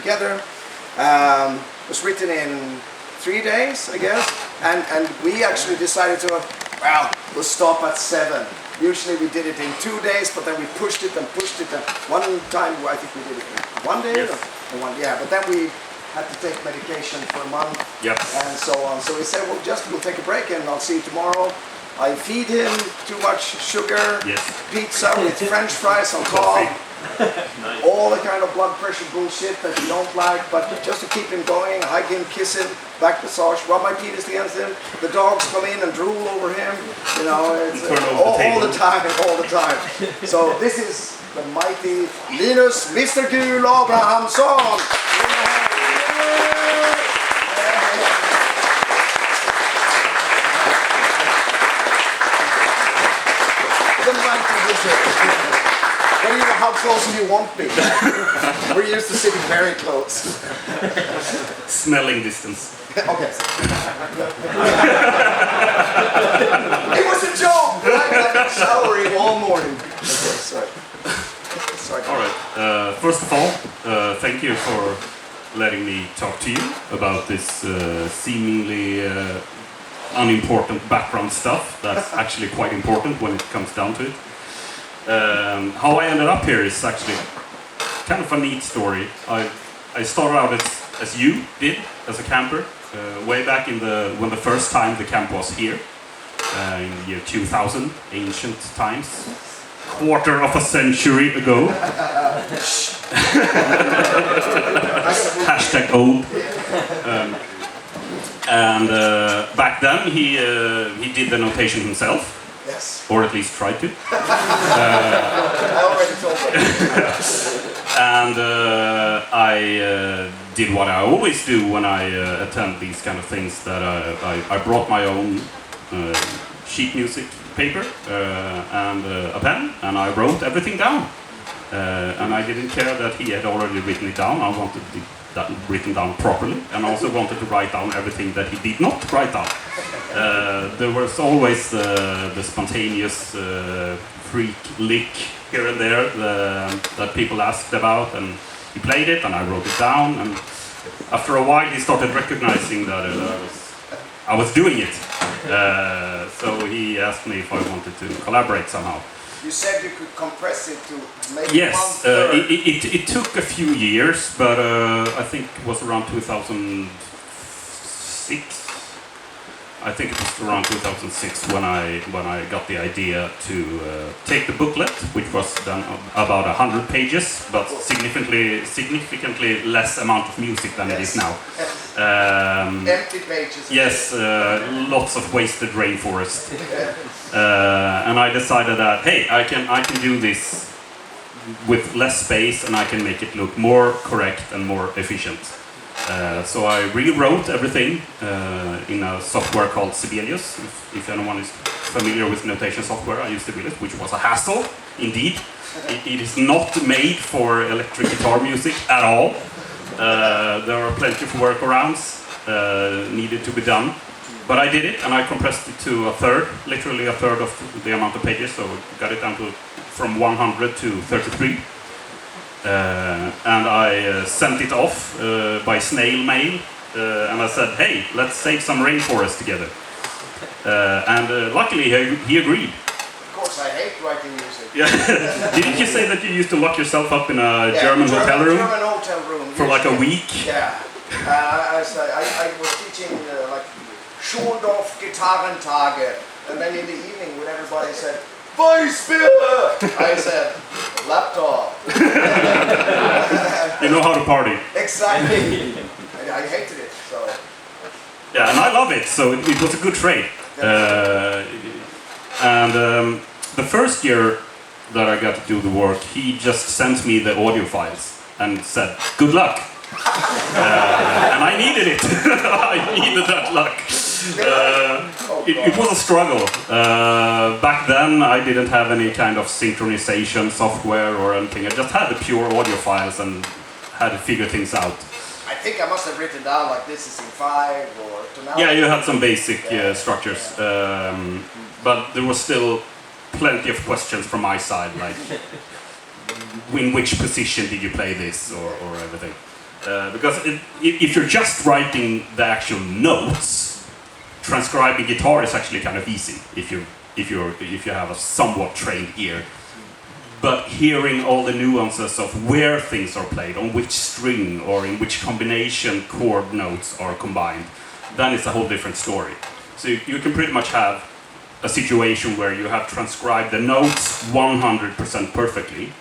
together. It was written in 3 days, I guess, and we actually decided to, well, we'll stop at 7. Usually we did it in 2 days, but then we pushed it and pushed it. And one time I think we did it in 1 day, or one, yeah. But then we had to take medication for a month, and so on. So we said, well, we'll take a break, and I'll see you tomorrow. I feed him too much sugar, pizza with French fries on top, all the kind of blood pressure bullshit that you don't like, but just to keep him going, hug him, kiss him, back massage, rub my penis against him. The dogs come in and drool over him, you know, it's, all the time. So this is the mighty Linus, Mr. Gul Abrahamson. But you know how close you won't be. We're used to sitting very close. Smelling distance. Okay. It was a joke! I've been showering all morning. Okay, sorry. All right. First of all, thank you for letting me talk to you about this seemingly unimportant background stuff. That's actually quite important when it comes down to it. How I ended up here is actually kind of a neat story. I started out as you did, as a camper, way back when the first time the camp was here, in the year 2000, ancient times, quarter of a century ago. Hashtag old. And back then he did the notation himself. Yes. Or at least tried to. I already told them. And I did what I always do when I attend these kind of things, that I brought my own sheet music paper and a pen, and I wrote everything down. And I didn't care that he had already written it down. I wanted that written down properly, and also wanted to write down everything that he did not write down. There was always the spontaneous freak lick here and there that people asked about, and he played it, and I wrote it down, and after a while he started recognizing that I was doing it. So he asked me if I wanted to collaborate somehow. You said you could compress it to make yes, it took a few years, but I think it was around 2006. I think it was around 2006 when I got the idea to take the booklet, which was done about 100 pages, but significantly less amount of music than it is now. Empty pages. Yes, lots of wasted rainforest. And I decided that, hey, I can do this with less space, and I can make it look more correct and more efficient. So I rewrote everything in a software called Sibelius. If anyone is familiar with notation software, I used Sibelius, which was a hassle, indeed. It is not made for electric guitar music at all. There are plenty of workarounds needed to be done. But I did it, and I compressed it to literally a third of the amount of pages, so got it down to from 100 to 33. And I sent it off by snail mail, and I said, hey, let's save some rainforest together. And luckily he agreed. Of course, I hate writing music. Yeah. Didn't you say that you used to lock yourself up in a German hotel room? German hotel room. For like a week? Yeah. I was teaching like Schondorf Gitarrentage, and then in the evening when everybody said, Weissbier! I said, laptop. You know how to party. Exactly. I hated it, so. Yeah, and I love it, so it was a good trade. And the first year that I got to do the work, he just sent me the audio files and said, good luck. And I needed it. I needed that luck. It was a struggle. Back then I didn't have any kind of synchronization software or anything. I just had the pure audio files and had to figure things out. I think I must have written down like this is in 5 or tonality. Yeah, you had some basic structures. But there was still plenty of questions from my side, like in which position did you play this or everything. Because if you're just writing the actual notes, transcribing guitar is actually kind of easy if you have a somewhat trained ear. But hearing all the nuances of where things are played, on which string or in which combination chord notes are combined, then it's a whole different story. So you can pretty much have a situation where you have transcribed the notes 100% perfectly,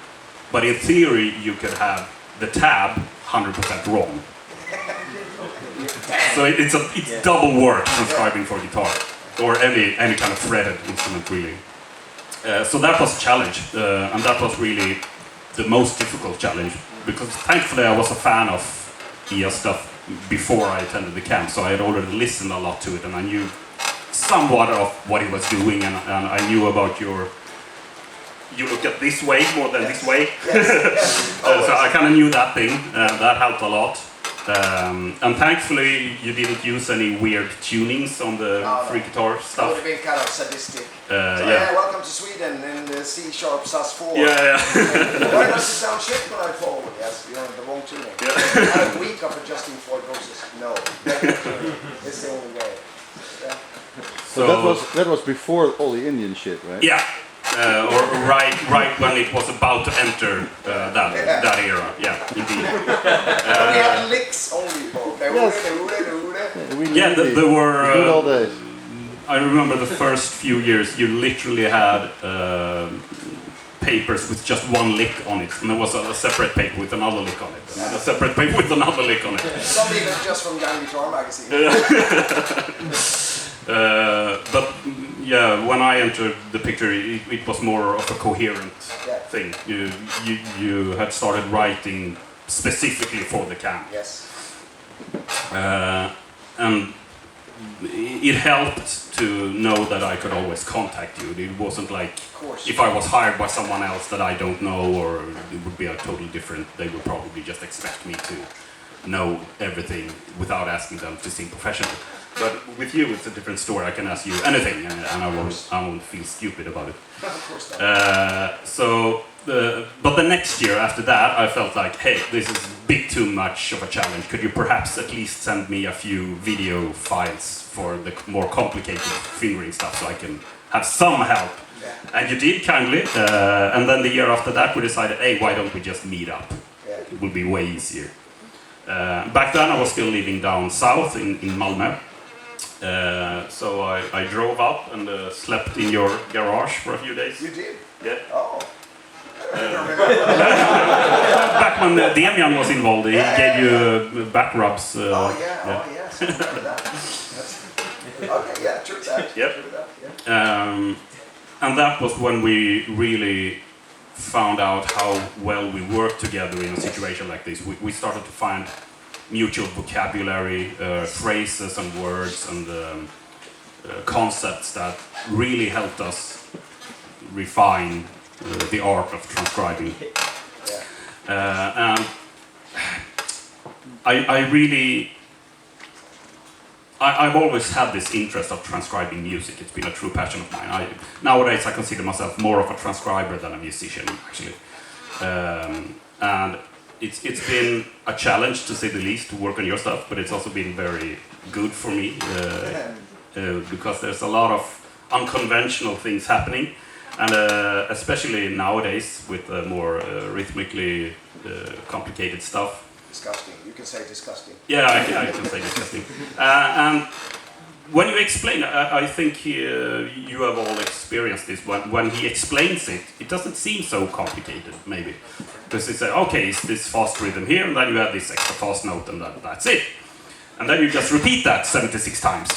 but in theory you could have the tab 100% wrong. So it's double work transcribing for guitar, or any kind of fretted instrument really. So that was a challenge, and that was really the most difficult challenge, because thankfully I was a fan of EA stuff before I attended the camp, so I had already listened a lot to it, and I knew somewhat of what he was doing, and I knew about you look at this way more than this way. So I kind of knew that thing, that helped a lot. And thankfully you didn't use any weird tunings on the free guitar stuff. That would have been kind of sadistic. Welcome to Sweden in the C# sus4. Yeah. Why does it sound shit when I forward? Yes, you're on the wrong tuning. I had a week of adjusting chord doses. No. It's the only way. Yeah. So that was before all the Indian shit, right? Yeah. Or right when it was about to enter that era, yeah, indeed. We had licks only, folks. There were. Good old days. I remember the first few years, you literally had papers with just one lick on it, and there was a separate paper with another lick on it, and a separate paper with another lick on it. Some even just from Young Guitar Magazine. But yeah, when I entered the picture, it was more of a coherent thing. You had started writing specifically for the camp. Yes. And it helped to know that I could always contact you. It wasn't like if I was hired by someone else that I don't know, or it would be a totally different. They would probably just expect me to know everything without asking them to sing professional. But with you, it's a different story. I can ask you anything, and I won't feel stupid about it. Of course not. But the next year after that, I felt like, hey, this is a bit too much of a challenge. Could you perhaps at least send me a few video files for the more complicated fingering stuff, so I can have some help? Yeah. And you did kindly. And then the year after that, we decided, hey, why don't we just meet up? Yeah. It will be way easier. Back then, I was still living down south in Malmö. So I drove up and slept in your garage for a few days. You did? Yeah. Oh. Back when Demian was involved, he gave you back rubs. Yes, I remember that. Okay, yeah, true that. Yep. True that, yeah. And that was when we really found out how well we work together in a situation like this. We started to find mutual vocabulary, phrases and words and concepts that really helped us refine the art of transcribing. And I've always had this interest of transcribing music. It's been a true passion of mine. Nowadays I consider myself more of a transcriber than a musician, actually. And it's been a challenge, to say the least, to work on your stuff, but it's also been very good for me, because there's a lot of unconventional things happening, and especially nowadays with more rhythmically complicated stuff. Disgusting. You can say disgusting. Yeah, I can say disgusting. And when you explain, I think you have all experienced this. When he explains it, it doesn't seem so complicated, maybe. Because he says, okay, it's this fast rhythm here, and then you add this extra fast note, and that's it. And then you just repeat that 76 times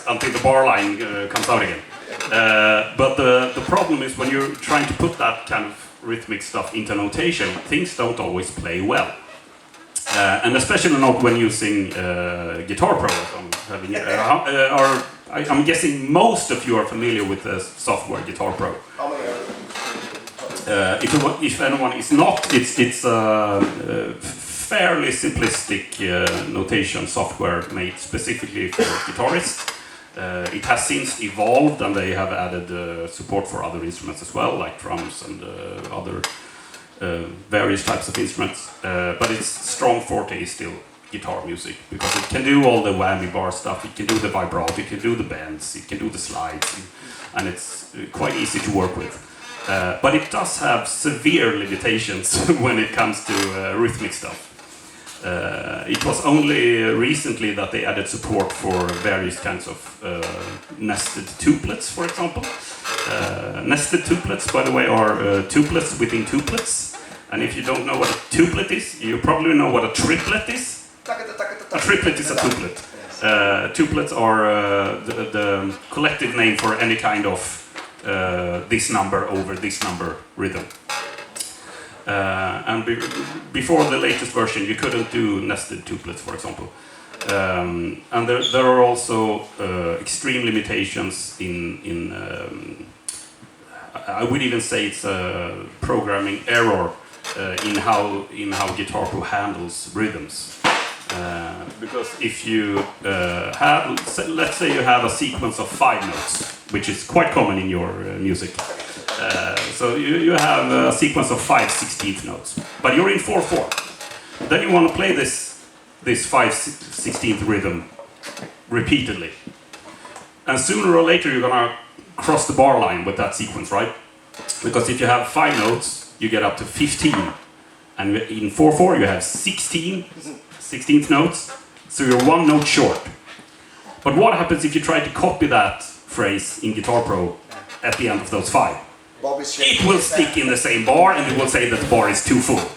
until the bar line comes out again. But the problem is when you're trying to put that kind of rhythmic stuff into notation, things don't always play well. And especially not when using Guitar Pro. I'm guessing most of you are familiar with the software Guitar Pro. If anyone is not, it's a fairly simplistic notation software made specifically for guitarists. It has since evolved, and they have added support for other instruments as well, like drums and other various types of instruments, but its strong forte is still guitar music, because it can do all the whammy bar stuff, it can do the vibrato, it can do the bends, it can do the slides, and it's quite easy to work with. But it does have severe limitations when it comes to rhythmic stuff. It was only recently that they added support for various kinds of nested tuplets, for example. Nested tuplets, by the way, are tuplets within tuplets. And if you don't know what a tuplet is, you probably know what a triplet is. A triplet is a tuplet. Tuplets are the collective name for any kind of this number over this number rhythm. And before the latest version, you couldn't do nested tuplets, for example. And there are also extreme limitations in I would even say it's a programming error in how Guitar Pro handles rhythms. Because if you have, let's say you have a sequence of 5 notes, which is quite common in your music. So you have a sequence of 5 16th notes, but you're in 4/4. Then you want to play this 5 16th rhythm repeatedly, and sooner or later you're gonna cross the bar line with that sequence, right? Because if you have 5 notes, you get up to 15, and in 4/4 you have 16th notes, so you're 1 note short. But what happens if you try to copy that phrase in Guitar Pro at the end of those 5? It will stick in the same bar, and it will say that the bar is too full.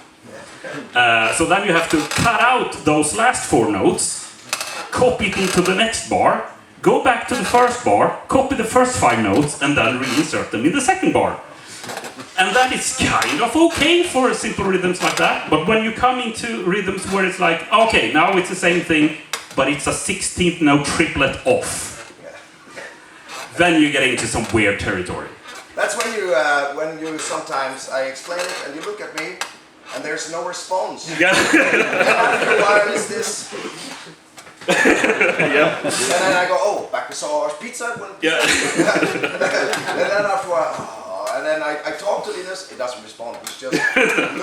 So then you have to cut out those last 4 notes, copy it into the next bar, go back to the first bar, copy the first 5 notes, and then reinsert them in the second bar. And that is kind of okay for simple rhythms like that, but when you come into rhythms where it's like, okay, now it's the same thing, but it's a 16th note triplet off, then you get into some weird territory. That's when you sometimes, I explain it and you look at me and there's no response. Yeah. After a while is this. Yeah. And then I go, oh, back to Saar's pizza. Yeah. And then after a while, and then I talk to Linus, he doesn't respond. He's just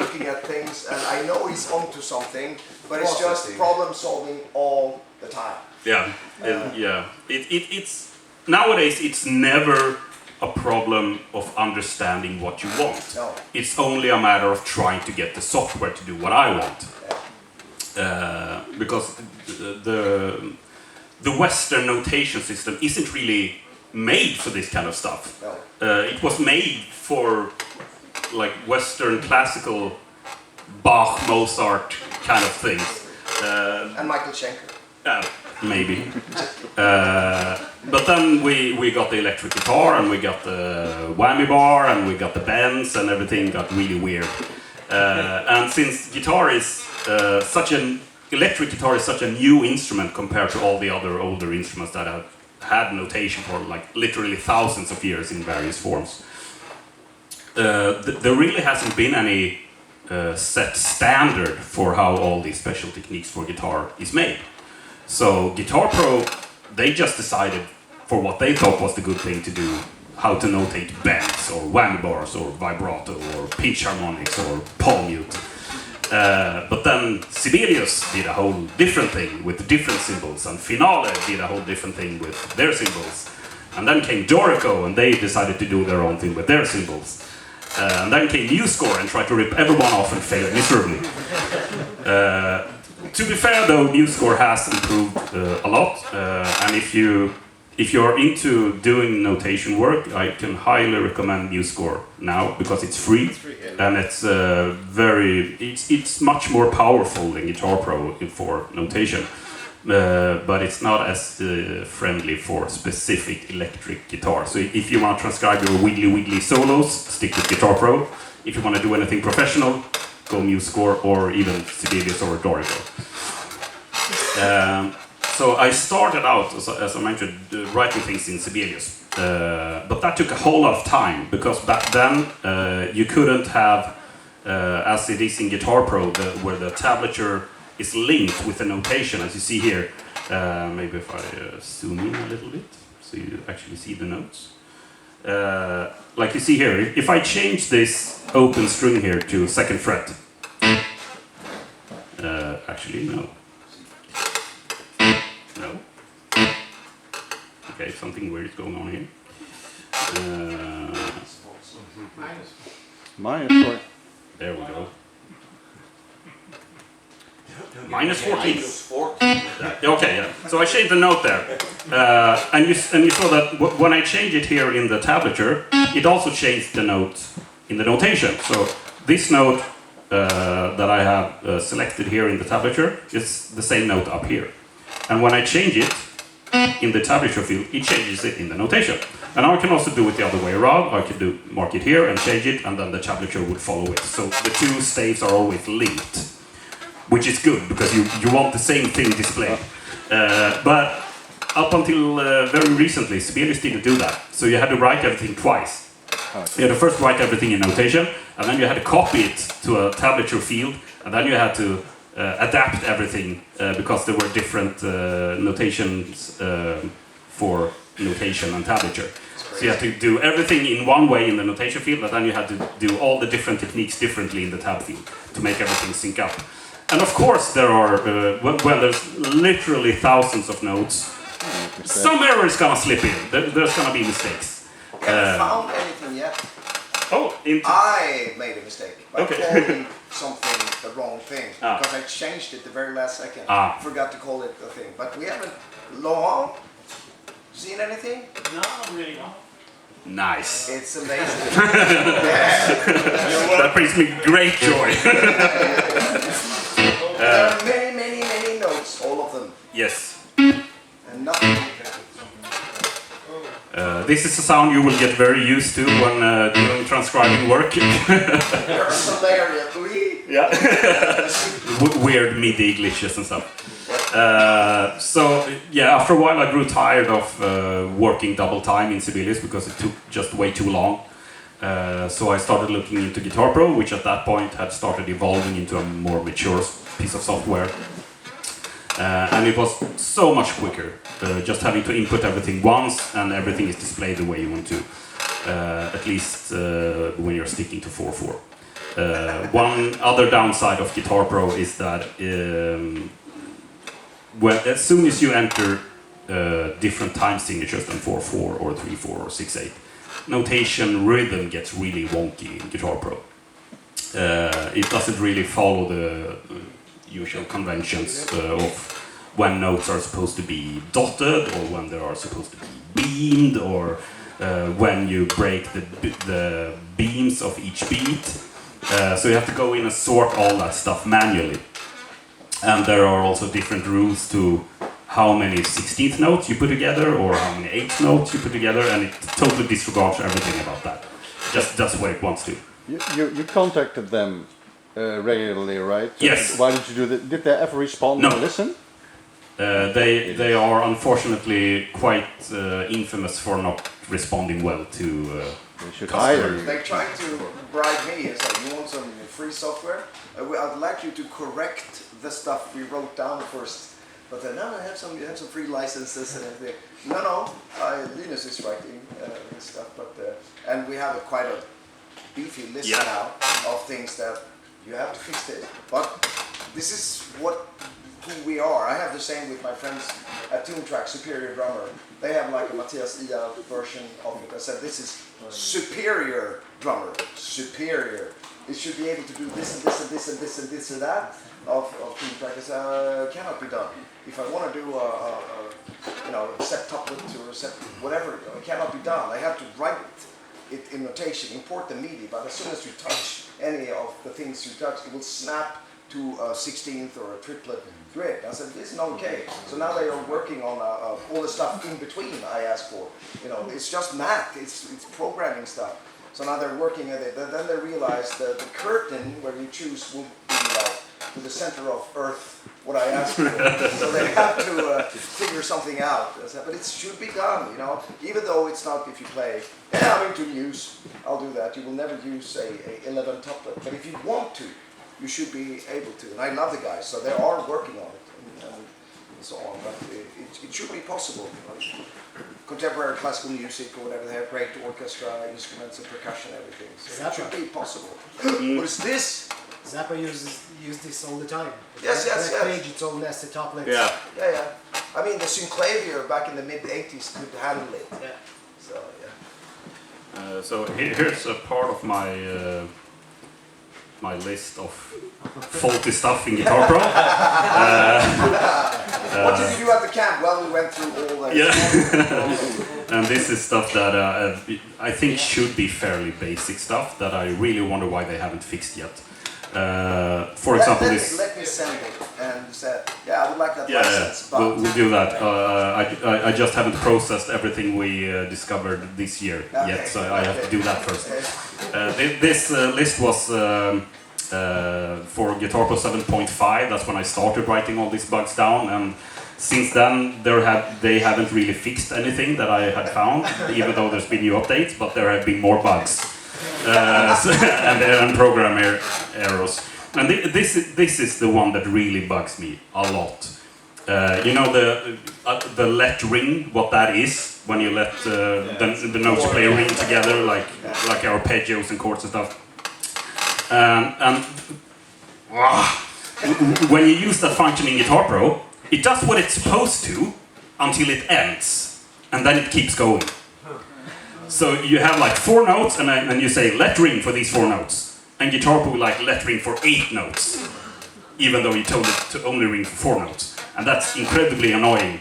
looking at things, and I know he's onto something, but it's just problem solving all the time. Yeah. Yeah. It's nowadays it's never a problem of understanding what you want. No. It's only a matter of trying to get the software to do what I want. Because the Western notation system isn't really made for this kind of stuff. No. It was made for like Western classical Bach, Mozart kind of things. And Michael Schenker. Maybe. But then we got the electric guitar, and we got the whammy bar, and we got the bends, and everything got really weird. And since guitar is electric guitar is such a new instrument compared to all the other older instruments that have had notation for like literally thousands of years in various forms, there really hasn't been any set standard for how all these special techniques for guitar is made. So Guitar Pro, they just decided for what they thought was the good thing to do, how to notate bends or whammy bars or vibrato or pitch harmonics or palm mute. But then Sibelius did a whole different thing with different symbols, and Finale did a whole different thing with their symbols. And then came Dorico, and they decided to do their own thing with their symbols. And then came MuseScore and tried to rip everyone off and failed miserably. To be fair though, MuseScore has improved a lot, and if you're into doing notation work, I can highly recommend MuseScore now, because it's free, and it's it's much more powerful than Guitar Pro for notation, but it's not as friendly for specific electric guitar. So if you want to transcribe your wiggly solos, stick with Guitar Pro. If you want to do anything professional, go MuseScore or even Sibelius or Dorico. So I started out, as I mentioned, writing things in Sibelius, but that took a whole lot of time, because back then you couldn't have, as it is in Guitar Pro, where the tablature is linked with the notation, as you see here. Maybe if I zoom in a little bit, so you actually see the notes. like you see here, if I change this open string here to 2nd fret, actually no. No. Okay, something weird is going on here. Minus 4. There we go. Minus 14. Okay, yeah. So I changed the note there, and you saw that when I change it here in the tablature, it also changed the note in the notation. So this note that I have selected here in the tablature is the same note up here, and when I change it in the tablature field, it changes it in the notation. And I can also do it the other way around. I could mark it here and change it, and then the tablature would follow it. So the two staves are always linked, which is good because you want the same thing displayed. But up until very recently, Sibelius didn't do that. So you had to write everything twice. You had to first write everything in notation, and then you had to copy it to a tablature field, and then you had to adapt everything because there were different notations for notation and tablature. So you had to do everything in one way in the notation field, and then you had to do all the different techniques differently in the tab field to make everything sync up. And of course there are, when there's literally thousands of notes, some error is gonna slip in. There's gonna be mistakes. Haven't found anything yet. Oh, I made a mistake by Okay. calling something the wrong thing Ah. because I changed it the very last second. Ah. Forgot to call it the thing. But we haven't. Laurent, seen anything? No, really not. nice. It's amazing. That brings me great joy. There are many, many, many notes, all of them, Yes. and nothing. This is a sound you will get very used to when doing transcribing work. There's hilarious. Yeah. Weird MIDI glitches and stuff. So yeah, after a while I grew tired of working double time in Sibelius because it took just way too long. So I started looking into Guitar Pro, which at that point had started evolving into a more mature piece of software. And it was so much quicker, just having to input everything once and everything is displayed the way you want to, at least when you're sticking to 4/4. One other downside of Guitar Pro is that as soon as you enter different time signatures than 4/4 or 3/4 or 6/8, notation rhythm gets really wonky in Guitar Pro. It doesn't really follow the usual conventions of when notes are supposed to be dotted or when they are supposed to be beamed or when you break the beams of each beat. So you have to go in and sort all that stuff manually. And there are also different rules to how many 16th notes you put together or how many 8th notes you put together, and it totally disregards everything about that. Just does what it wants to. You contacted them regularly, right? Yes. Why did you do that? Did they ever respond No. and listen? They are unfortunately quite infamous for not responding well to They should Customer. hire you. They tried to bribe me. It's like, you want some free software? I'd like you to correct the stuff we wrote down first. But then now you have some free licenses and everything. No, Linus is writing this stuff. And we have quite a beefy list now of things that you have to fix this. But this is who we are. I have the same with my friends at Tune Track, Superior Drummer. They have like a Matthias Ia version of it. I said, this is superior drummer, superior. It should be able to do this and this and this and this and this and that of Tune Track. I said, cannot be done. If I want to do a set tuplet or a set whatever, it cannot be done. I have to write it in notation, import the MIDI, but as soon as you touch any of the things you touch, it will snap to a 16th or a triplet grid. I said, this is not okay. So now they are working on all the stuff in between I asked for. It's just math, it's programming stuff. So now they're working at it. Then they realize that the curtain where you choose will be like to the center of Earth, what I asked for. So they have to figure something out. I said, but it should be done, even though it's not if you play, I'm into use, I'll do that. You will never use a 11 tuplet. But if you want to, you should be able to. And I love the guys, so they are working on it. And and so on. But it should be possible. Contemporary classical music or whatever, they have great orchestra, instruments and percussion, everything. So it should be possible. What is this? Zappa use this all the time. Yes. Page, it's all nested toplets. Yeah. I mean, the synclavier back in the mid-80s could handle it. Yeah. So, yeah. So here's a part of my my list of faulty stuff in Guitar Pro. What did you do at the camp? Well, we went through all that. Yeah. And this is stuff that I think should be fairly basic stuff that I really wonder why they haven't fixed yet. For example, let me send it and say, yeah, I would like that yeah, license. But we'll do that. I just haven't processed everything we discovered this year yet, so I have to do that first. This list was for Guitar Pro 7.5. That's when I started writing all these bugs down, and since then they haven't really fixed anything that I had found, even though there's been new updates, but there have been more bugs. And program errors. And this is the one that really bugs me a lot. You know the let ring, what that is, when you let the notes play a ring together, like arpeggios and chords and stuff. And when you use that function in Guitar Pro, it does what it's supposed to until it ends, and then it keeps going. So you have like 4 notes, and you say let ring for these 4 notes, and Guitar Pro like let ring for 8 notes, even though you told it to only ring for 4 notes, and that's incredibly annoying.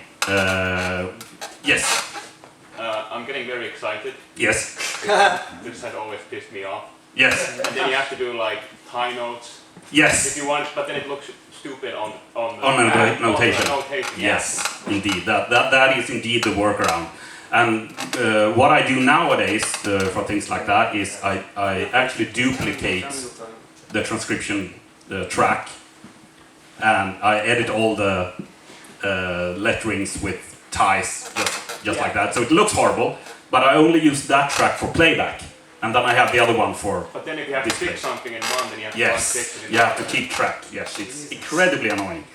Yes. I'm getting very excited. Yes. This has always pissed me off. Yes. And then you have to do like high notes. Yes. If you want, but then it looks stupid on notation. Yes, indeed. That is indeed the workaround. And what I do nowadays for things like that is I actually duplicate the transcription track, and I edit all the letterings with ties just like that. So it looks horrible, but I only use that track for playback, and then I have the other one for. But then if you have to display. fix something in one, then you have to Yes, fix it in you have to keep track. Yes, it's incredibly annoying.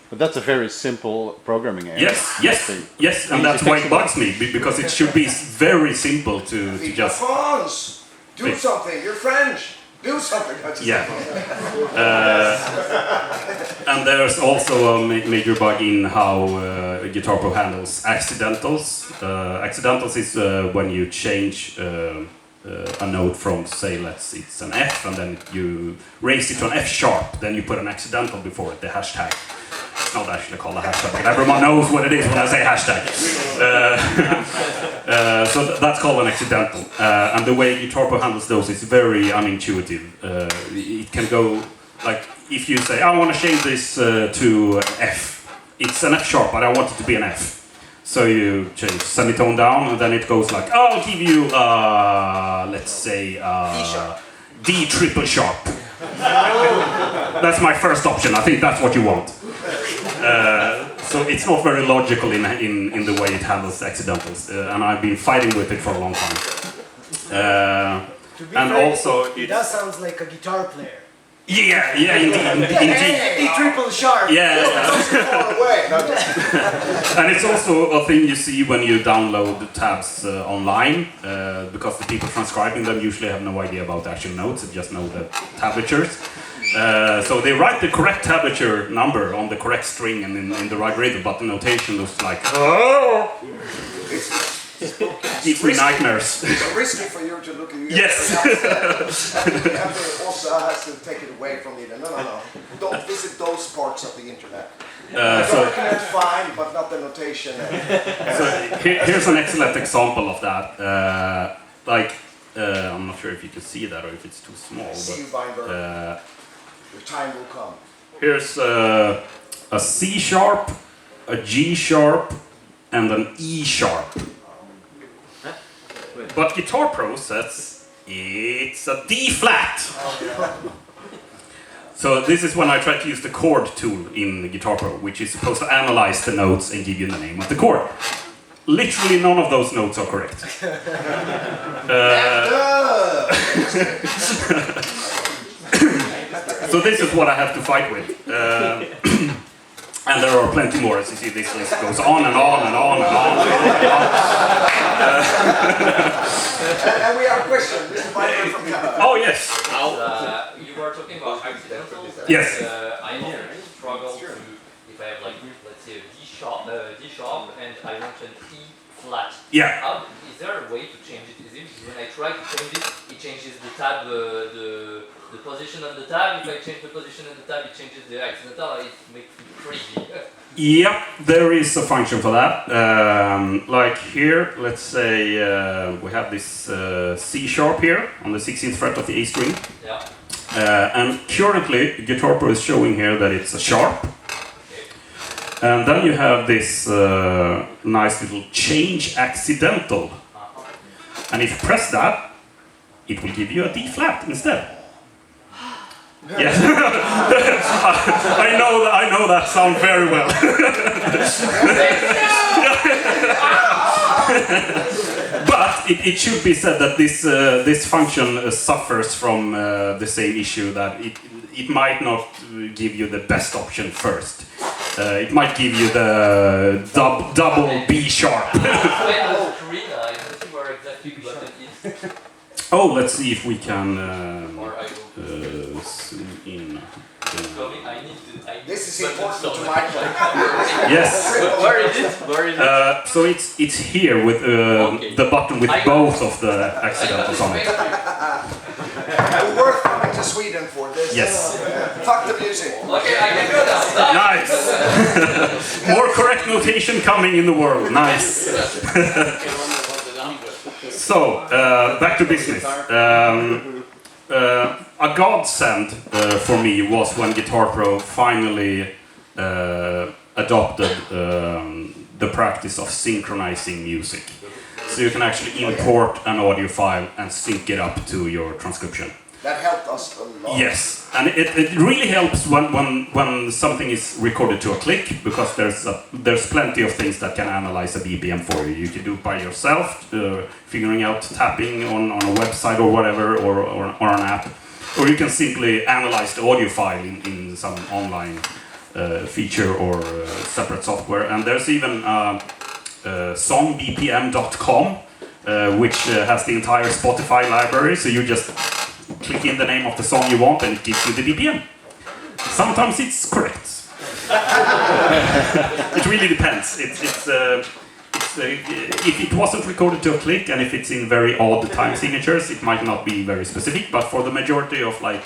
But that's a very simple programming area. Yes, and that's why it bugs me, because it should be very simple to just. France, do fix. something. You're French. Do something. Yeah. And there's also a major bug in how Guitar Pro handles accidentals. Accidentals is when you change a note from, say, it's an F, and then you raise it to an F sharp, then you put an accidental before it, the hashtag. It's not actually called a hashtag, but everyone knows what it is when I say hashtag. So that's called an accidental. And the way Guitar Pro handles those is very unintuitive. It can go, like, if you say, I want to change this to F. It's an F sharp, but I want it to be an F. So you change semitone down, and then it goes like, I'll give you, let's say, D triple sharp. That's my first option. I think that's what you want. So it's not very logical in the way it handles accidentals, and I've been fighting with it for a long time. And fair, also, it does sound like a guitar player. Yeah, indeed. D triple sharp. Yeah. Far away. No, And it's also a thing you see when you download the tabs online, because the people transcribing them usually have no idea about the actual notes, they just know the tablatures. So they write the correct tablature number on the correct string and in the right rhythm, but the notation looks like, gives me nightmares. it's risky for you to look at you. Yes. After also has to take it away from you. No. Don't visit those parts of the internet. The document fine, but not the notation. So here's an excellent example of that. I'm not sure if you can see that or if it's too small. See you, But, Weinberg. Your time will come. here's a C sharp, a G sharp, and an E sharp. But Guitar Pro says it's a D flat. So this is when I try to use the chord tool in Guitar Pro, which is supposed to analyze the notes and give you the name of the chord. Literally none of those notes are correct. So this is what I have to fight with. And there are plenty more. As you see, this list goes on and on and on and on. And we have a question. This is Mike from Canada. Oh yes. You were talking about accidentals. Yes. I often struggle to, if I have like, let's say a D sharp, and I want an E flat. Yeah. Is there a way to change it? Is it when I try to change it, it changes the tab, the position of the tab. If I change the position of the tab, it changes the accidental. It makes me crazy. Yep, there is a function for that. Like here, let's say we have this C sharp here on the 16th fret of the A string. Yeah. And currently, Guitar Pro is showing here that it's a sharp. And then you have this nice little change accidental. And if you press that, it will give you a D flat instead. Yes, I know that sound very well. But it should be said that this function suffers from the same issue, that it might not give you the best option first. It might give you the double B sharp. When the screen, I don't see where exactly the button is. Oh, let's see if we can Or I will. zoom in. I need This is important to Michael. Yes. Where is it? Where is it? So it's here with Okay. the button with both of the accidentals on it. Worth coming to Sweden for this. Yes. Fuck the music. Okay, I can go now. Nice. More correct notation coming in the world. Nice. So back to business. A godsend for me was when Guitar Pro finally adopted the practice of synchronizing music. So you can actually import an audio file and sync it up to your transcription. That helped us a lot. Yes, and it really helps when something is recorded to a click, because there's plenty of things that can analyze a BPM for you. You can do it by yourself, figuring out tapping on a website or whatever, or an app. Or you can simply analyze the audio file in some online feature or separate software. And there's even songbpm.com, which has the entire Spotify library. So you just click in the name of the song you want and it gives you the BPM. Sometimes it's correct. It really depends. If it wasn't recorded to a click, and if it's in very odd time signatures, it might not be very specific, but for the majority of like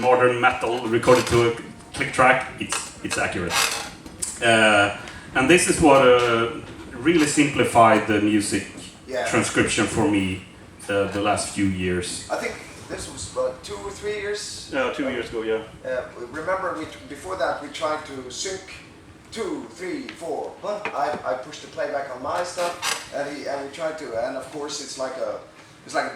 modern metal recorded to a click track, it's accurate. And this is what really simplified the music transcription for me the last few years. I think this was about 2 or 3 years. 2 years ago, yeah. Remember, before that we tried to sync 2, 3, 4. I pushed the playback on my stuff, and we tried to. And of course, it's like a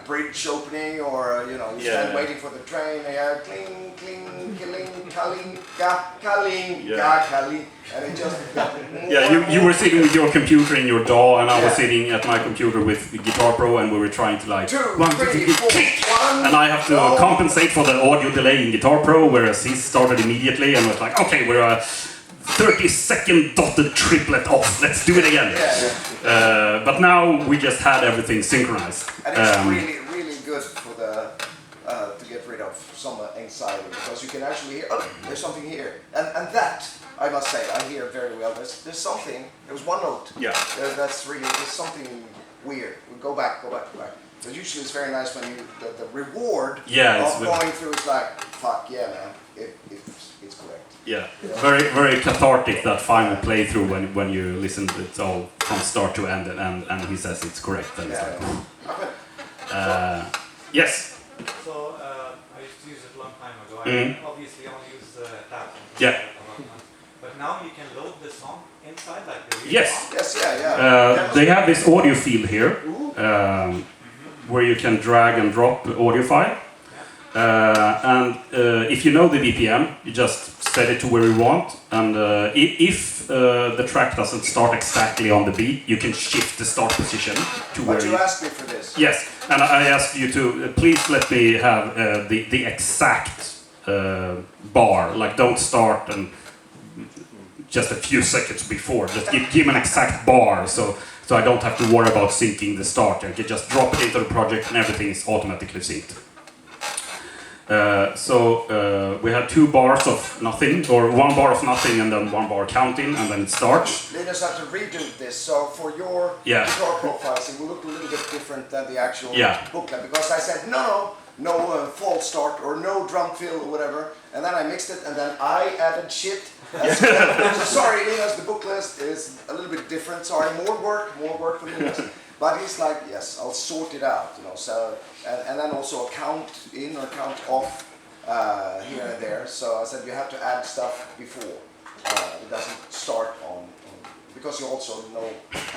bridge opening, or you stand waiting for the train. Cling, cling, killing, calling, ga, calling, ga, calling, and it just. You were sitting with your computer in your DAW, and I was sitting at my computer with Guitar Pro, and we were trying to like 2, 3, 4, 1. and I have to compensate for the audio delay in Guitar Pro, whereas he started immediately and was like, okay, we're a 30-second dotted triplet off. Let's do it again. But now we just had everything synchronized. And it's really, really good for to get rid of some anxiety, because you can actually hear, oh, there's something here, and that I must say I hear very well. There's something. There was one note. Yeah. That's really, there's something weird. We go back. But usually it's very nice when the reward of going through is like, fuck yeah, man, it's correct. Yeah, very, very cathartic, that final playthrough when you listen to it all from start to end, and he says it's correct. And it's like, yes. So I used to use it a long time ago. I obviously only use tabs. Yeah. But now you can load the song inside, like the Yes. Yes, yeah. They have this audio field here, where you can drag and drop the audio file. And if you know the BPM, you just set it to where you want, and if the track doesn't start exactly on the beat, you can shift the start position to where you asked me for this. Yes, and I asked you to please let me have the exact bar, like don't start and just a few seconds before. Just give an exact bar, so I don't have to worry about syncing the start. I can just drop it into the project and everything is automatically synced. We had 2 bars of nothing, or 1 bar of nothing and then 1 bar counting, and then it starts. Linus had to redo this, so for your Yeah. guitar profiles, it will look a little bit different than the actual Yeah. booklet, because I said no false start or no drum fill or whatever, and then I mixed it, and then I added shit. So sorry, Linus, the book list is a little bit different. Sorry, more work for Linus. But he's like, yes, I'll sort it out, you know. So and then also a count in or count off here and there. So I said you have to add stuff before. It doesn't start on because you also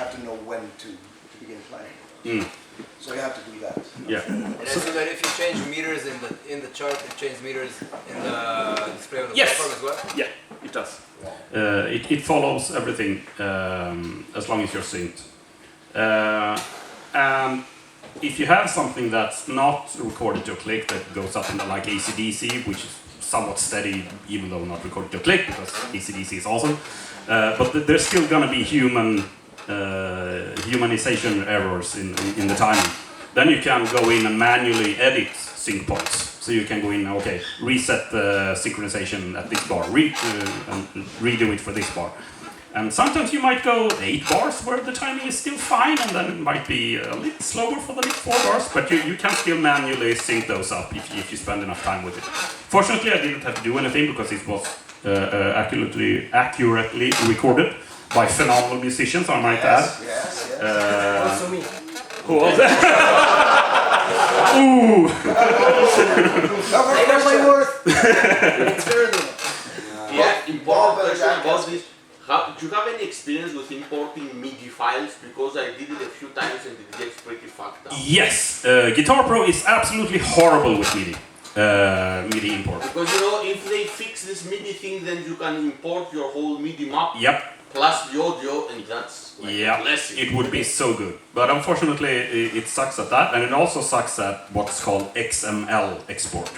have to know when to begin playing. So you have to do that. Yeah. And I see that if you change meters in the chart, it changes meters in the display on the Yes. platform as well. Yeah, it does. It follows everything as long as you're synced. And if you have something that's not recorded to a click, that goes up in the, like AC/DC, which is somewhat steady, even though not recorded to a click, because AC/DC is awesome. But there's still going to be humanization errors in the timing. Then you can go in and manually edit sync points. So you can go in, okay, reset the synchronization at this bar, and redo it for this bar. And sometimes you might go 8 bars where the timing is still fine, and then it might be a little slower for the next 4 bars, but you can still manually sync those up if you spend enough time with it. Fortunately, I didn't have to do anything because it was accurately recorded by phenomenal musicians, I might add. Yes. Also me. Who was that? Ooh! They know my worth. It's fair enough. Yeah, important question about this. Do you have any experience with importing MIDI files? Because I did it a few times and it gets pretty fucked up. Yes, Guitar Pro is absolutely horrible with MIDI. MIDI import. Because you know, if they fix this MIDI thing, then you can import your whole MIDI map Yep. plus the audio, and that's like a blessing. It would be so good. But unfortunately, it sucks at that, and it also sucks at what's called XML export.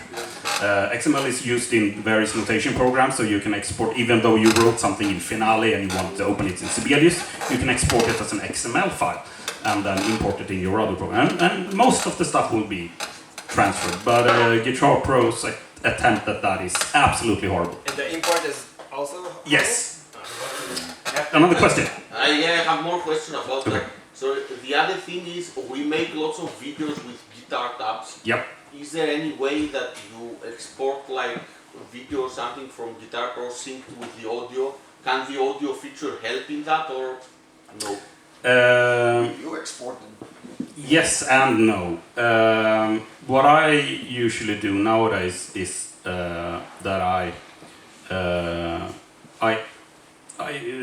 XML is used in various notation programs, so you can export, even though you wrote something in Finale and you want to open it in Sibelius, you can export it as an XML file and then import it in your other program. And most of the stuff will be transferred, but Guitar Pro's attempt at that is absolutely horrible. And the import is also horrible? Yes. Another question. I have more question about that. So the other thing is, we make lots of videos with guitar tabs. Yep. Is there any way that you export like video or something from Guitar Pro synced with the audio? Can the audio feature help in that or no? You exported. Yes and no. What I usually do nowadays is that I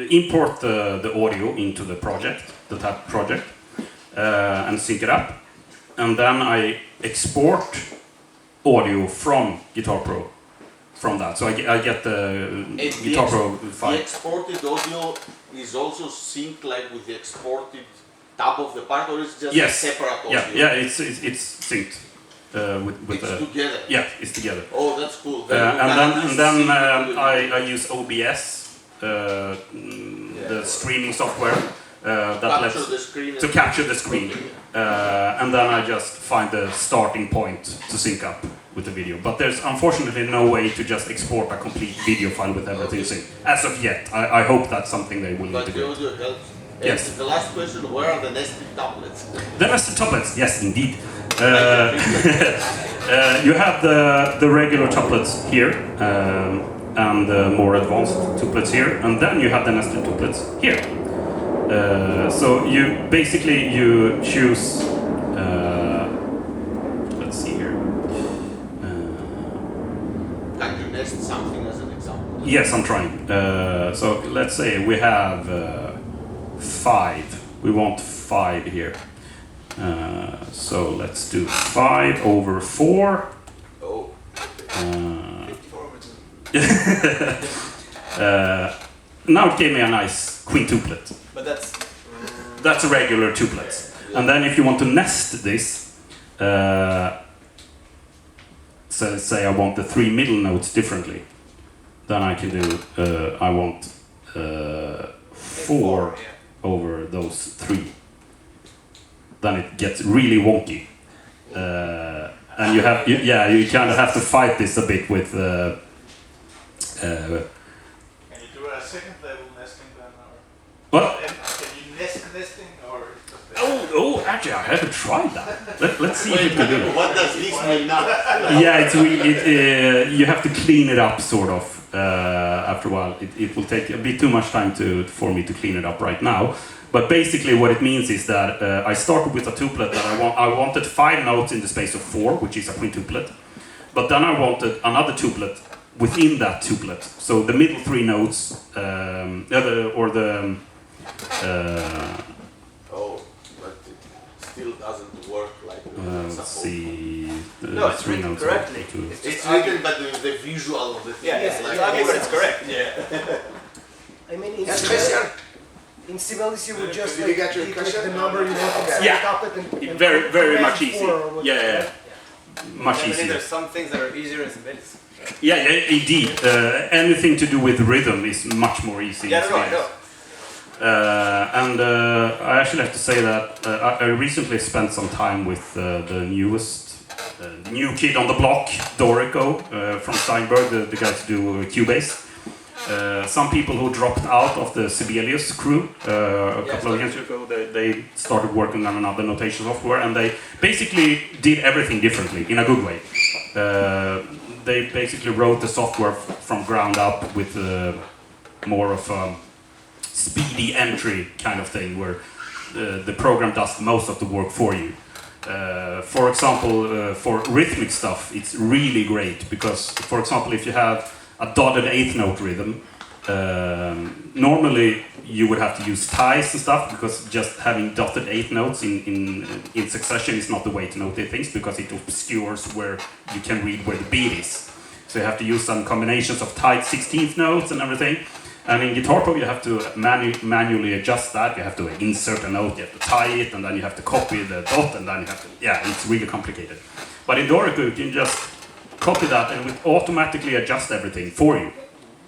import the audio into the project, the tab project, and sync it up, and then I export audio from Guitar Pro from that. So I get the Guitar Pro file. The exported audio is also synced like with the exported tab of the part, or is it just a separate audio? Yeah, it's synced with it's together. Yeah, it's together. Oh, that's cool. And then I use OBS. The streaming software that lets to capture the screen, and then I just find the starting point to sync up with the video. But there's unfortunately no way to just export a complete video file with everything synced as of yet. I hope that's something they will But the integrate. audio helps. Yes. And the last question: where are the nested tablets? The nested tuplets, yes, indeed. You have the regular tuplets here. And the more advanced tuplets here, and then you have the nested tuplets here. So you basically choose. Let's see here. Can you nest something as an example? Yes, I'm trying. So let's say we have 5. We want 5 here. So let's do 5 over 4. Oh. Now it gave me a nice quintuplet. But that's a regular tuplet. And then if you want to nest this, so let's say I want the 3 middle notes differently, then I can do, I want 4 over those 3, then it gets really wonky. And you kind of have to fight this a bit with. Can you do a second level nesting then? Or What? can you nesting or? Actually, I haven't tried that. Let's see if it can do it. What does this mean now? Yeah, you have to clean it up, sort of. After a while, it will take a bit too much time for me to clean it up right now. But basically, what it means is that I started with a tuplet that I wanted 5 notes in the space of 4, which is a quintuplet. But then I wanted another tuplet within that tuplet. So the middle 3 notes, Oh, but it still doesn't work like let's see. No, it's 3 written notes. correctly. It's written, but the visual of the thing Yeah, is like. exactly, but it's correct. I mean, in Yes, Christian? in Sibelius you would just Did you get your click question? the number you want to Yeah. set up it and Very command much easy. 4 or what- Yeah. Much I mean, easier. there's some things that are easier in Sibelius. Yeah, indeed. Anything to do with rhythm is much more easy. Yeah, in no, I Sibelius. know. And I actually have to say that I recently spent some time with the newest new kid on the block, Dorico from Steinberg, the guys who do Cubase. Some people who dropped out of the Sibelius crew a couple of years ago, they started working on another notation software, and they basically did everything differently in a good way. They basically wrote the software from ground up with more of a speedy entry kind of thing, where the program does most of the work for you. For example, for rhythmic stuff, it's really great because, for example, if you have a dotted 8th note rhythm, normally you would have to use ties and stuff, because just having dotted 8 notes in succession is not the way to note things, because it obscures where you can read where the beat is. So you have to use some combinations of tied 16th notes and everything. And in Guitar Pro you have to manually adjust that. You have to insert a note, you have to tie it, and then you have to copy the dot, and then you have to, it's really complicated. But in Dorico you can just copy that and it will automatically adjust everything for you.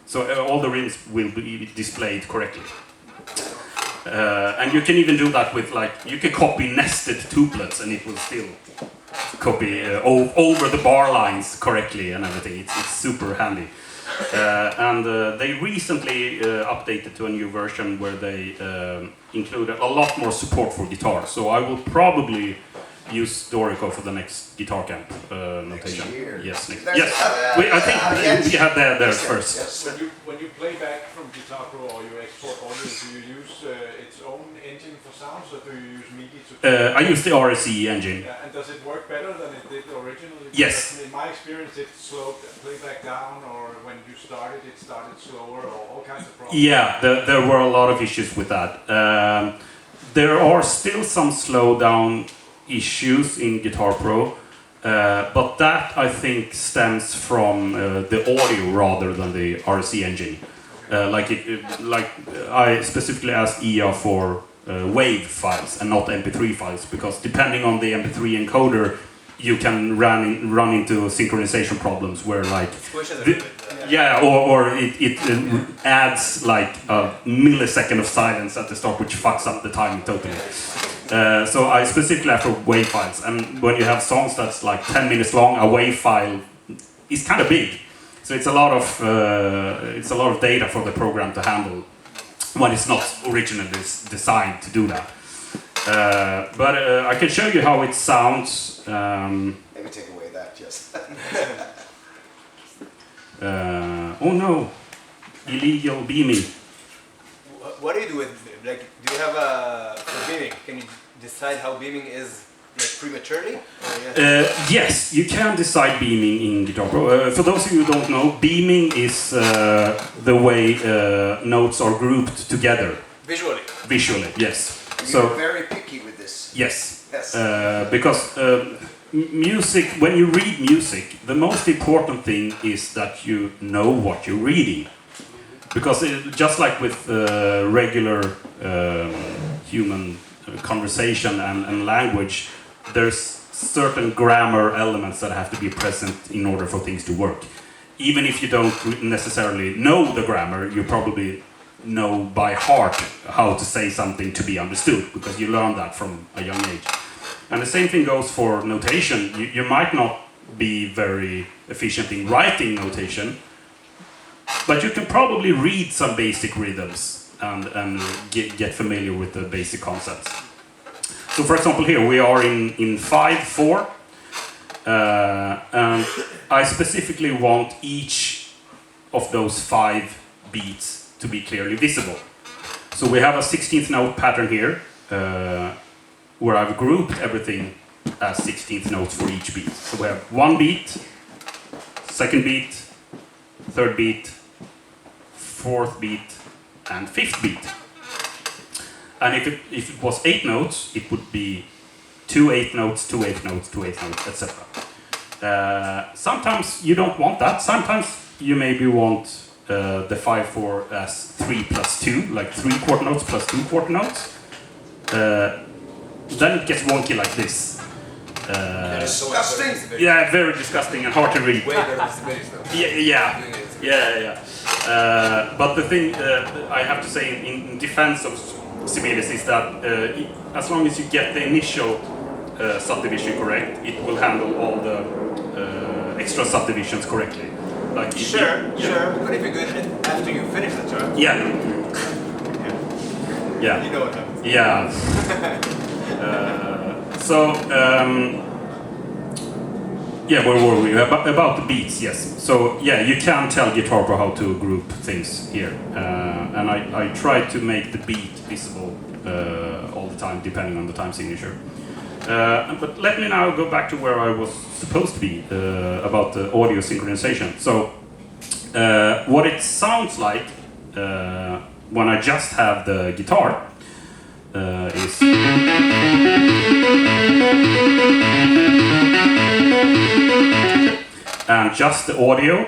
So all the rhythms will be displayed correctly. And you can even do that with, like, you can copy nested tuplets and it will still copy over the bar lines correctly and everything. It's super handy. And they recently updated to a new version where they included a lot more support for guitar. So I will probably use Dorico for the next guitar camp notation. Next year. Yes, next. There's- Yes, I think we had there Yes, first. yes. When you play back from Guitar Pro or you export audio, do you use its own engine for sounds, or do you use MIDI to? I use the RSE engine. Yeah, and does it work better than it did originally? Yes. Because in my experience, it slowed playback down, or when you started, it started slower, or all kinds of problems. Yeah, there were a lot of issues with that. There are still some slowdown issues in Guitar Pro, but that I think stems from the audio rather than the RC engine. Like I specifically asked EA for WAV files and not MP3 files, because depending on the MP3 encoder, you can run into synchronization problems where, like, Squishes a bit. or it adds like a millisecond of silence at the start, which fucks up the timing totally. So I specifically asked for WAV files, and when you have songs that's like 10 minutes long, a WAV file is kind of big. So it's a lot of data for the program to handle when it's not originally designed to do that. But I can show you how it sounds. Maybe take away that, yes. Oh no, illegal beaming. What do you do with, like, do you have for beaming? Can you decide how beaming is, like, prematurely? Yes, you can decide beaming in Guitar Pro. For those of you who don't know, beaming is the way notes are grouped together. Visually. Visually, yes. You're very picky with this. Yes. Yes. Because music, when you read music, the most important thing is that you know what you're reading. Because just like with regular human conversation and language, there's certain grammar elements that have to be present in order for things to work. Even if you don't necessarily know the grammar, you probably know by heart how to say something to be understood, because you learn that from a young age. And the same thing goes for notation. You might not be very efficient in writing notation, but you can probably read some basic rhythms and get familiar with the basic concepts. So for example here we are in 5/4, and I specifically want each of those 5 beats to be clearly visible. So we have a 16th note pattern here, where I've grouped everything as 16th notes for each beat. So we have 1 beat, 2nd beat, 3rd beat, 4th beat, and 5th beat. And if it was 8 notes, it would be 2 8 notes, 2 8 notes, 2 8 notes, etc. Sometimes you don't want that. Sometimes you maybe want the 5/4 as 3 plus 2, like 3 quarter notes plus 2 quarter notes. Then it gets wonky like this. Disgusting. Yeah, very disgusting and hard to read. Way better than Sibelius though. Yeah. But the thing I have to say in defense of Sibelius is that as long as you get the initial subdivision correct, it will handle all the extra subdivisions correctly. Like Sure. But if you're good after you finish the chart, Yeah. you know what happens. Yeah. Where were we? About the beats, yes. So yeah, you can tell Guitar Pro how to group things here, and I try to make the beat visible all the time, depending on the time signature. But let me now go back to where I was supposed to be about the audio synchronization. So what it sounds like when I just have the guitar is. And just the audio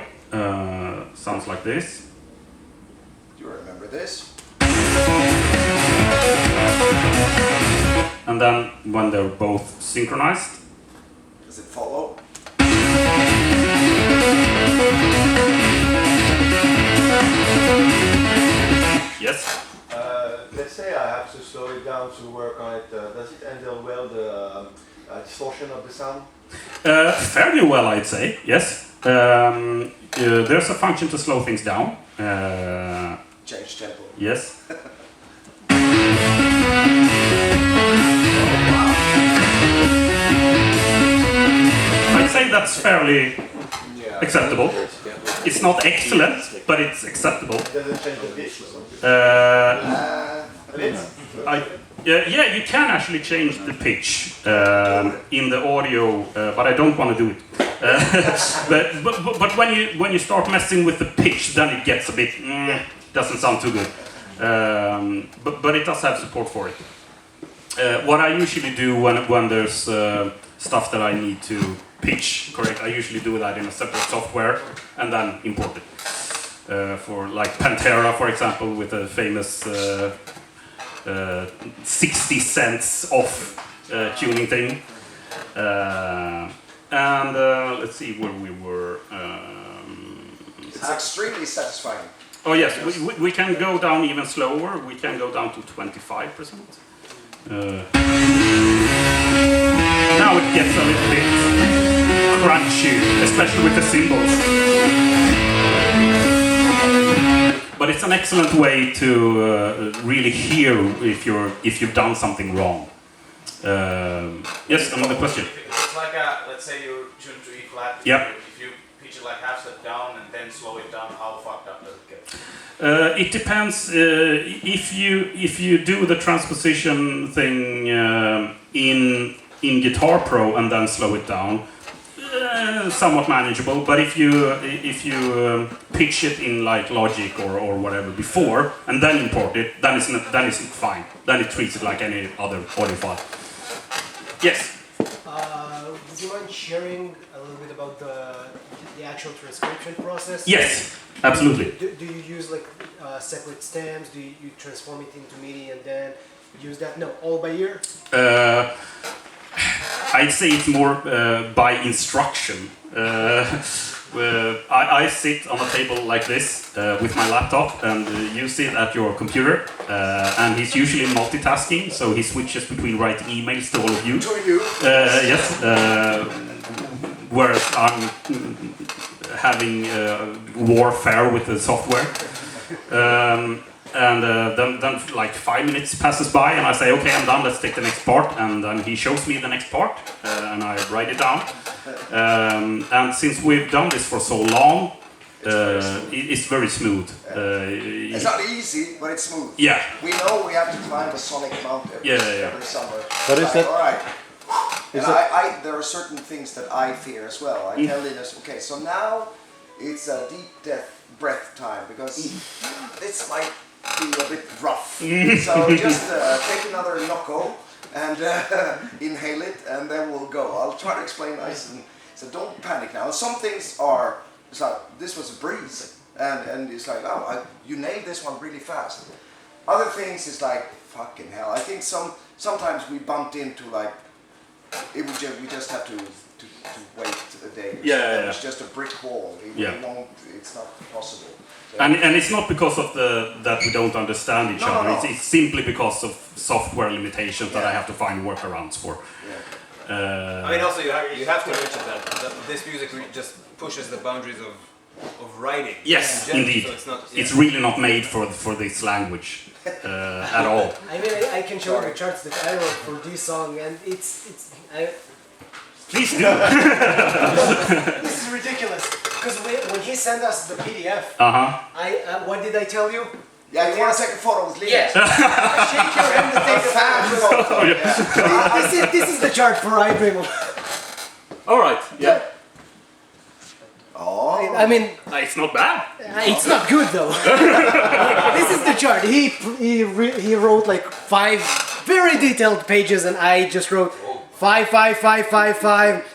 sounds like this. Do you remember this? And then when they're both synchronized. Does it follow? Yes. Let's say I have to slow it down to work on it. Does it handle well the distortion of the sound? Fairly well, I'd say. Yes. There's a function to slow things down. Change tempo. Yes. I'd say that's fairly acceptable. It's not excellent, but it's acceptable. It doesn't change the pitch. Yeah, you can actually change the pitch in the audio, but I don't want to do it. But when you start messing with the pitch, then it gets a bit doesn't sound too good. But it does have support for it. What I usually do when there's stuff that I need to pitch correct, I usually do that in a separate software and then import it. For like Pantera, for example, with a famous 60 cents off tuning thing. And let's see where we were. It's extremely satisfying. Oh yes, we can go down even slower. We can go down to 25%. Now it gets a little bit crunchy, especially with the cymbals. But it's an excellent way to really hear if you've done something wrong. Yes, another question. It's like let's say you're tuned to E flat. Yep. If you pitch it like half step down and then slow it down, how fucked up does it get? It depends. If you do the transposition thing in Guitar Pro and then slow it down, somewhat manageable. But if you pitch it in like Logic or whatever before and then import it, then it's fine. Then it treats it like any other audio file. Yes. Would you mind sharing a little bit about the actual transcription process? Yes, absolutely. Do you use like separate stems? Do you transform it into MIDI and then use that? No, all by ear? I'd say it's more by instruction. I sit on a table like this with my laptop, and you sit at your computer, and he's usually multitasking, so he switches between writing emails to all of you. To you. Yes. Whereas I'm having warfare with the software. And then like 5 minutes passes by, and I say, okay, I'm done, let's take the next part. And then he shows me the next part, and I write it down. And since we've done this for so long, it's very smooth. It's not easy, but it's smooth. Yeah. We know we have to climb a sonic mount every summer. But is that- all right? And Is that- there are certain things that I fear as well. I tell Linus, okay, so now it's a deep breath time, because this might be a bit rough. So just take another Nocco and inhale it, and then we'll go. I'll try to explain nice, and so don't panic now. Some things are, it's like, this was a breeze, and it's like, oh, you nailed this one really fast. Other things is like, fucking hell. I think sometimes we bumped into like, we just have to wait a day. Yeah. It's just a brick wall. It's not possible. So And it's not because of that we don't understand each other. No. It's simply because of software limitations that I have to find workarounds for. I mean, also you have to mention that this music just pushes the boundaries of writing. Yes, in general, indeed. So it's not. It's really not made for this language at all. I mean, I can show you the charts that I wrote for this song, and Please do. this is ridiculous. Because when he sent us the PDF, what did I tell you? yeah, you want to take a photo with Linus? Yes. Shake your hand to take a photo. This is the chart for iPrimo. All right. Yeah. Oh. I mean, It's not bad. it's not good though. This is the chart. He wrote like 5 very detailed pages, and I just wrote 5, 5, 5, 5, 5.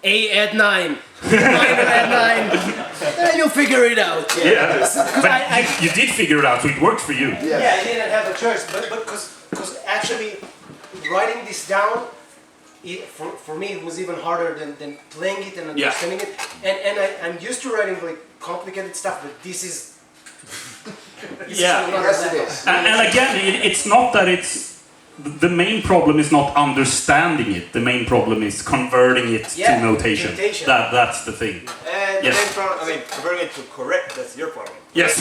A at 9. Minor at 9. You'll figure it out. Yeah. But You did figure it out, so it worked for you. yeah, I didn't have a choice, but because actually writing this down, for me it was even harder than playing it and understanding it. And I'm used to writing like complicated stuff, but this is Yeah. Yes, it is. And again, it's not that it's the main problem is not understanding it. The main problem is converting it to notation. That's the thing. And Yes. the main problem, I mean, converting it to correct, that's your problem. Yes.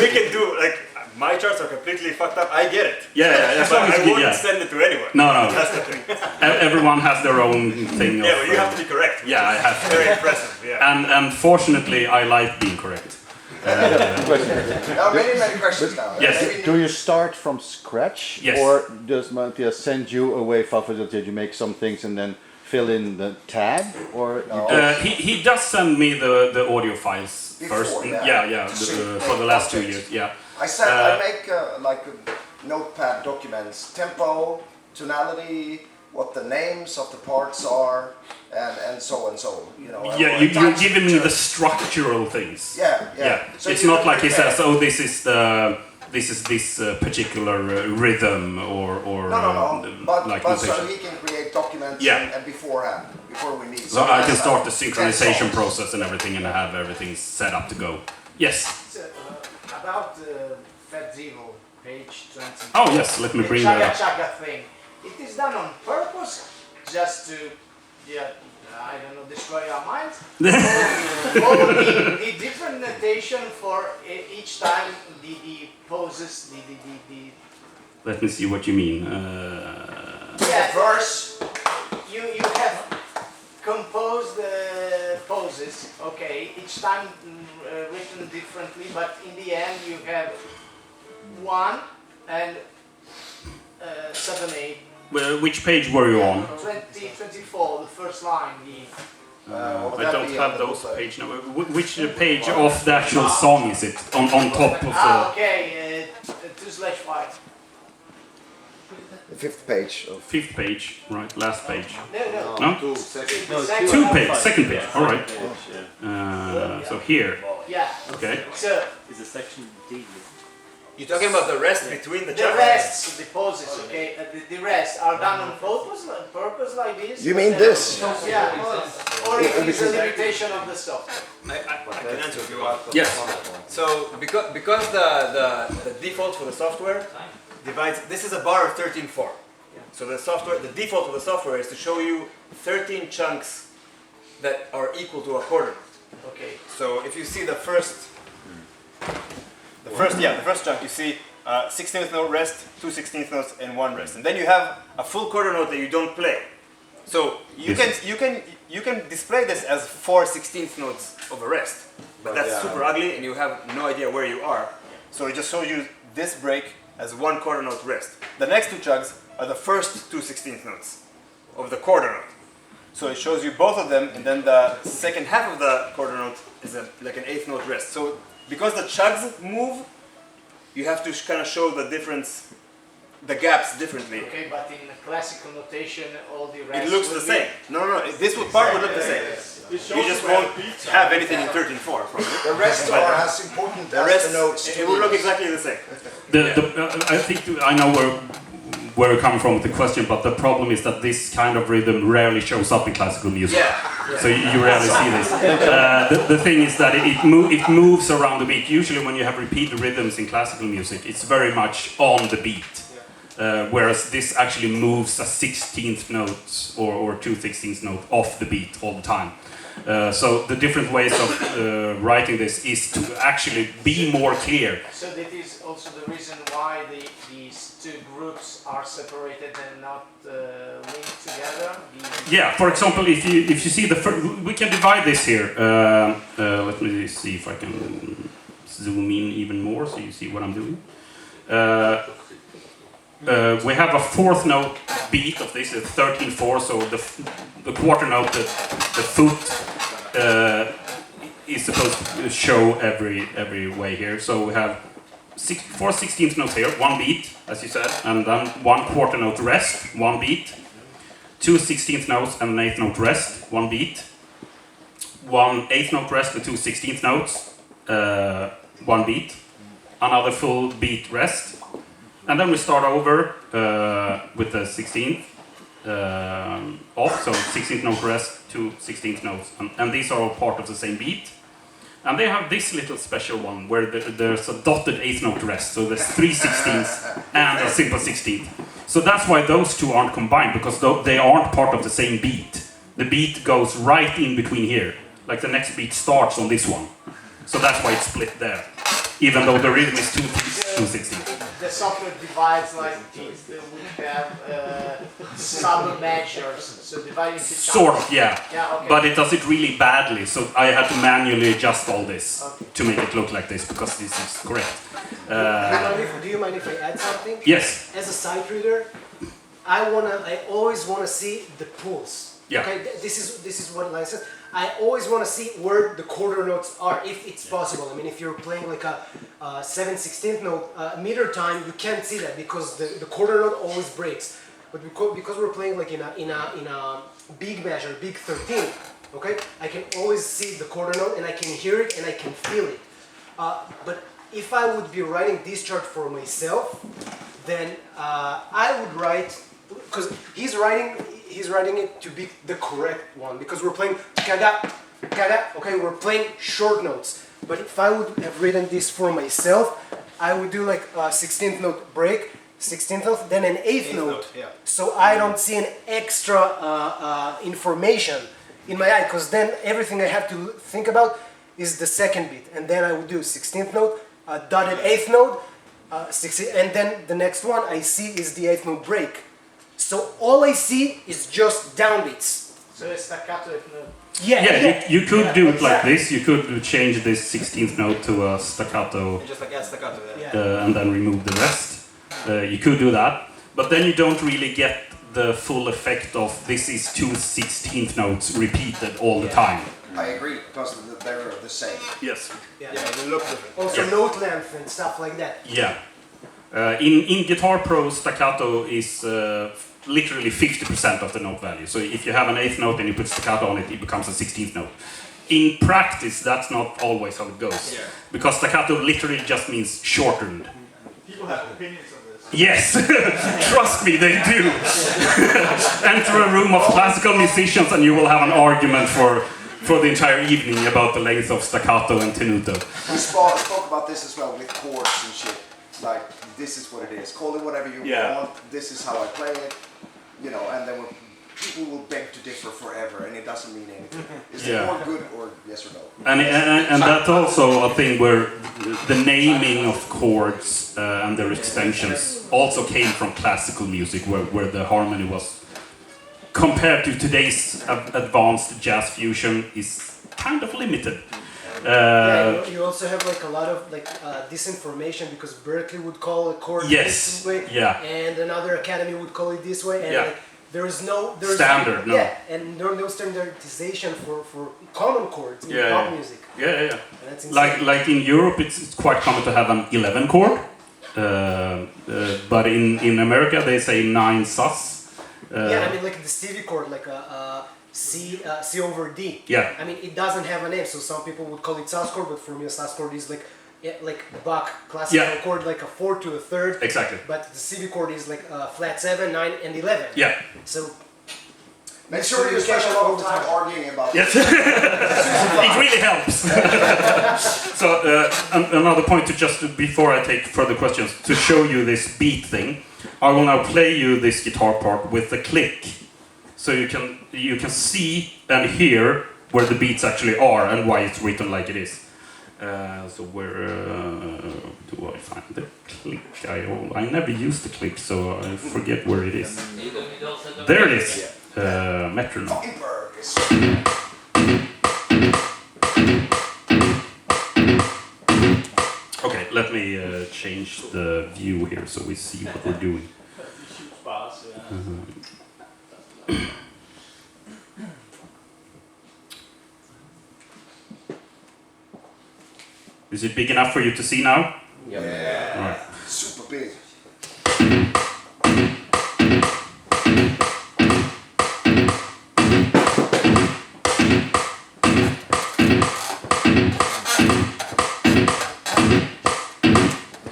We can do, like, my charts are completely fucked up, I get it. Yeah, as But long as I you wouldn't yeah. send it to anyone. No. That's the thing. Everyone has their own thing. Yeah, but you have to be correct. Yeah, I have to. Very impressive, yeah. And fortunately, I like being correct. Now, many questions now. Yes. Maybe- Do you start from scratch? Yes. Or does Matthias send you away that you make some things and then fill in the tab? Or you just- He does send me the audio files first. Before, For the last 2 years. Yeah. I make like notepad documents, tempo, tonality, what the names of the parts are, and so and so. You know. Yeah, you're giving me the structural things. Yeah. So It's you not can like he prepare. says, "Oh, this is this particular rhythm or No. like But so notation." he can create documents Yeah. and beforehand, before we meet. So I can start the Ten synchronization songs. process and everything, and I have everything set up to go. Yes. About Fat Zero, page 20. Oh yes. Let me bring that up. Chaga thing. It is done on purpose, just to, I don't know, destroy our minds. Or the different notation for each time the poses, the Let me see what you mean. Verse. you have composed the poses, okay, each time written differently, but in the end you have 1 and 7, 8. Which page were you on? 24, the first line. I don't have those page number. Which page of the actual song is it? On top of the. Okay, 2/5. The 5th page of 5th page, right? Last page. No. No? Second. 2 page, 2nd page. All right. So here. Yeah. Okay. So, Is a section D? You're talking about the rest between the The chucks? rests, the poses, okay, the rests are done on purpose like this? You mean this? Yeah, or it is a limitation of the software. I can answer if you want. Yes. So because the default for the software divides, this is a bar of 13.4. So the default of the software is to show you 13 chunks that are equal to a quarter. Okay. So if you see the first chunk, you see 16th note rest, 2 16th notes, and 1 rest, and then you have a full quarter note that you don't play. So you can display this as 4 16th notes of a rest, but that's super ugly, and you have no idea where you are. So it just shows you this break as 1 quarter note rest. The next 2 chugs are the first 2 16th notes of the quarter note. So it shows you both of them, and then the second half of the quarter note is like an 8th note rest. So because the chugs move, you have to kind of show the difference, the gaps differently. Okay, but in classical notation, all the rest It looks the same. No, this part will look the same. You just won't have anything in 13.4. The rest are as important The as rest, the notes. it will look exactly the same. I think I know where you're coming from with the question, but the problem is that this kind of rhythm rarely shows up in classical music. So you rarely see this. The thing is that it moves around the beat. Usually when you have repeated rhythms in classical music, it's very much on the beat. Whereas this actually moves a 16th note or 2 16th note off the beat all the time. So the different ways of writing this is to actually be more clear. So that is also the reason why these two groups are separated and not linked together. Yeah, for example, if you see the first, we can divide this here. Let me see if I can zoom in even more so you see what I'm doing. We have a 4th note beat of this, 13/4. So the quarter note, the foot is supposed to show every way here. So we have 4 16th notes here, 1 beat, as you said, and then 1 quarter note rest, 1 beat, 2 16th notes and an 8th note rest, 1 beat, 1 8th note rest with 2 16th notes, 1 beat, another full beat rest, and then we start over with the 16th off, so 16th note rest, 2 16th notes, and these are all part of the same beat. And they have this little special one where there's a dotted 8th note rest, so there's 3 16ths and a simple 16th. So that's why those two aren't combined, because they aren't part of the same beat. The beat goes right in between here, like the next beat starts on this one. So that's why it's split there, even though the rhythm is 2 16ths. The software divides like this. We have sub measures, so dividing into Sort of, yeah. Okay. But it does it really badly, so I had to manually adjust all this to make it look like this, because this is correct. Do you mind if I add something? Yes. As a sight reader, I always wanna see the pulse. Yeah. Okay, this is what Linus says. I always want to see where the quarter notes are, if it's possible. I mean, if you're playing like a 7/16th note meter time, you can't see that because the quarter note always breaks. But because we're playing like in a big measure, big 13, okay, I can always see the quarter note and I can hear it and I can feel it. But if I would be writing this chart for myself, then I would write, because he's writing it to be the correct one, because we're playing kada, okay, we're playing short notes. But if I would have written this for myself, I would do like a 16th note break, 16th note, then an 8th note. So I don't see an extra information in my eye, because then everything I have to think about is the second beat. And then I would do 16th note, dotted 8th note, and then the next one I see is the 8th note break. So all I see is just downbeats. So a staccato if no. You could do it like this. You could change this 16th note to a staccato, Just like staccato, and then remove the rest. You could do that, but then you don't really get the full effect of this is 2 16th notes repeated all the time. I agree, because they're the same. Yes. they look different. Also note length and stuff like that. Yeah. In Guitar Pro, staccato is literally 50% of the note value. So if you have an 8th note and you put staccato on it, it becomes a 16th note. In practice, that's not always how it goes. Because staccato literally just means shortened. have opinions on this. Yes, trust me, they do. Enter a room of classical musicians and you will have an argument for the entire evening about the length of staccato and tenuto. We spoke about this as well with chords and shit. Like, this is what it is. Call it whatever you want. This is how I play it. You know, and then people will beg to differ forever, and it doesn't mean anything. Is it more good or yes or no? And that's also a thing where the naming of chords and their extensions also came from classical music, where the harmony was, compared to today's advanced jazz fusion, is kind of limited. You also have like a lot of disinformation because Berkeley would call a chord this way, and another academy would call it this way, and like, there is no standard, and there no standardization for common chords in pop music. And that's like in Europe, it's quite common to have an 11 chord, but in America they say 9 sus. I mean like the Stevie chord, like a C over D. Yeah. I mean it doesn't have a name, so some people would call it sus chord, but for me a sus chord is like Bach classical chord, like a 4 to a third. Exactly. But the Stevie chord is like a flat 7, 9, and 11. Yeah. So make sure you spend a lot of time arguing about it. It really helps. So another point to just before I take further questions, to show you this beat thing, I will now play you this guitar part with the click, so you can see and hear where the beats actually are and why it's written like it is. So where do I find the click? I never use the click, so I forget where it is. There it is. Metronome. Okay, let me change the view here so we see what we're doing. Is it big enough for you to see now? Yeah. All right. Super big.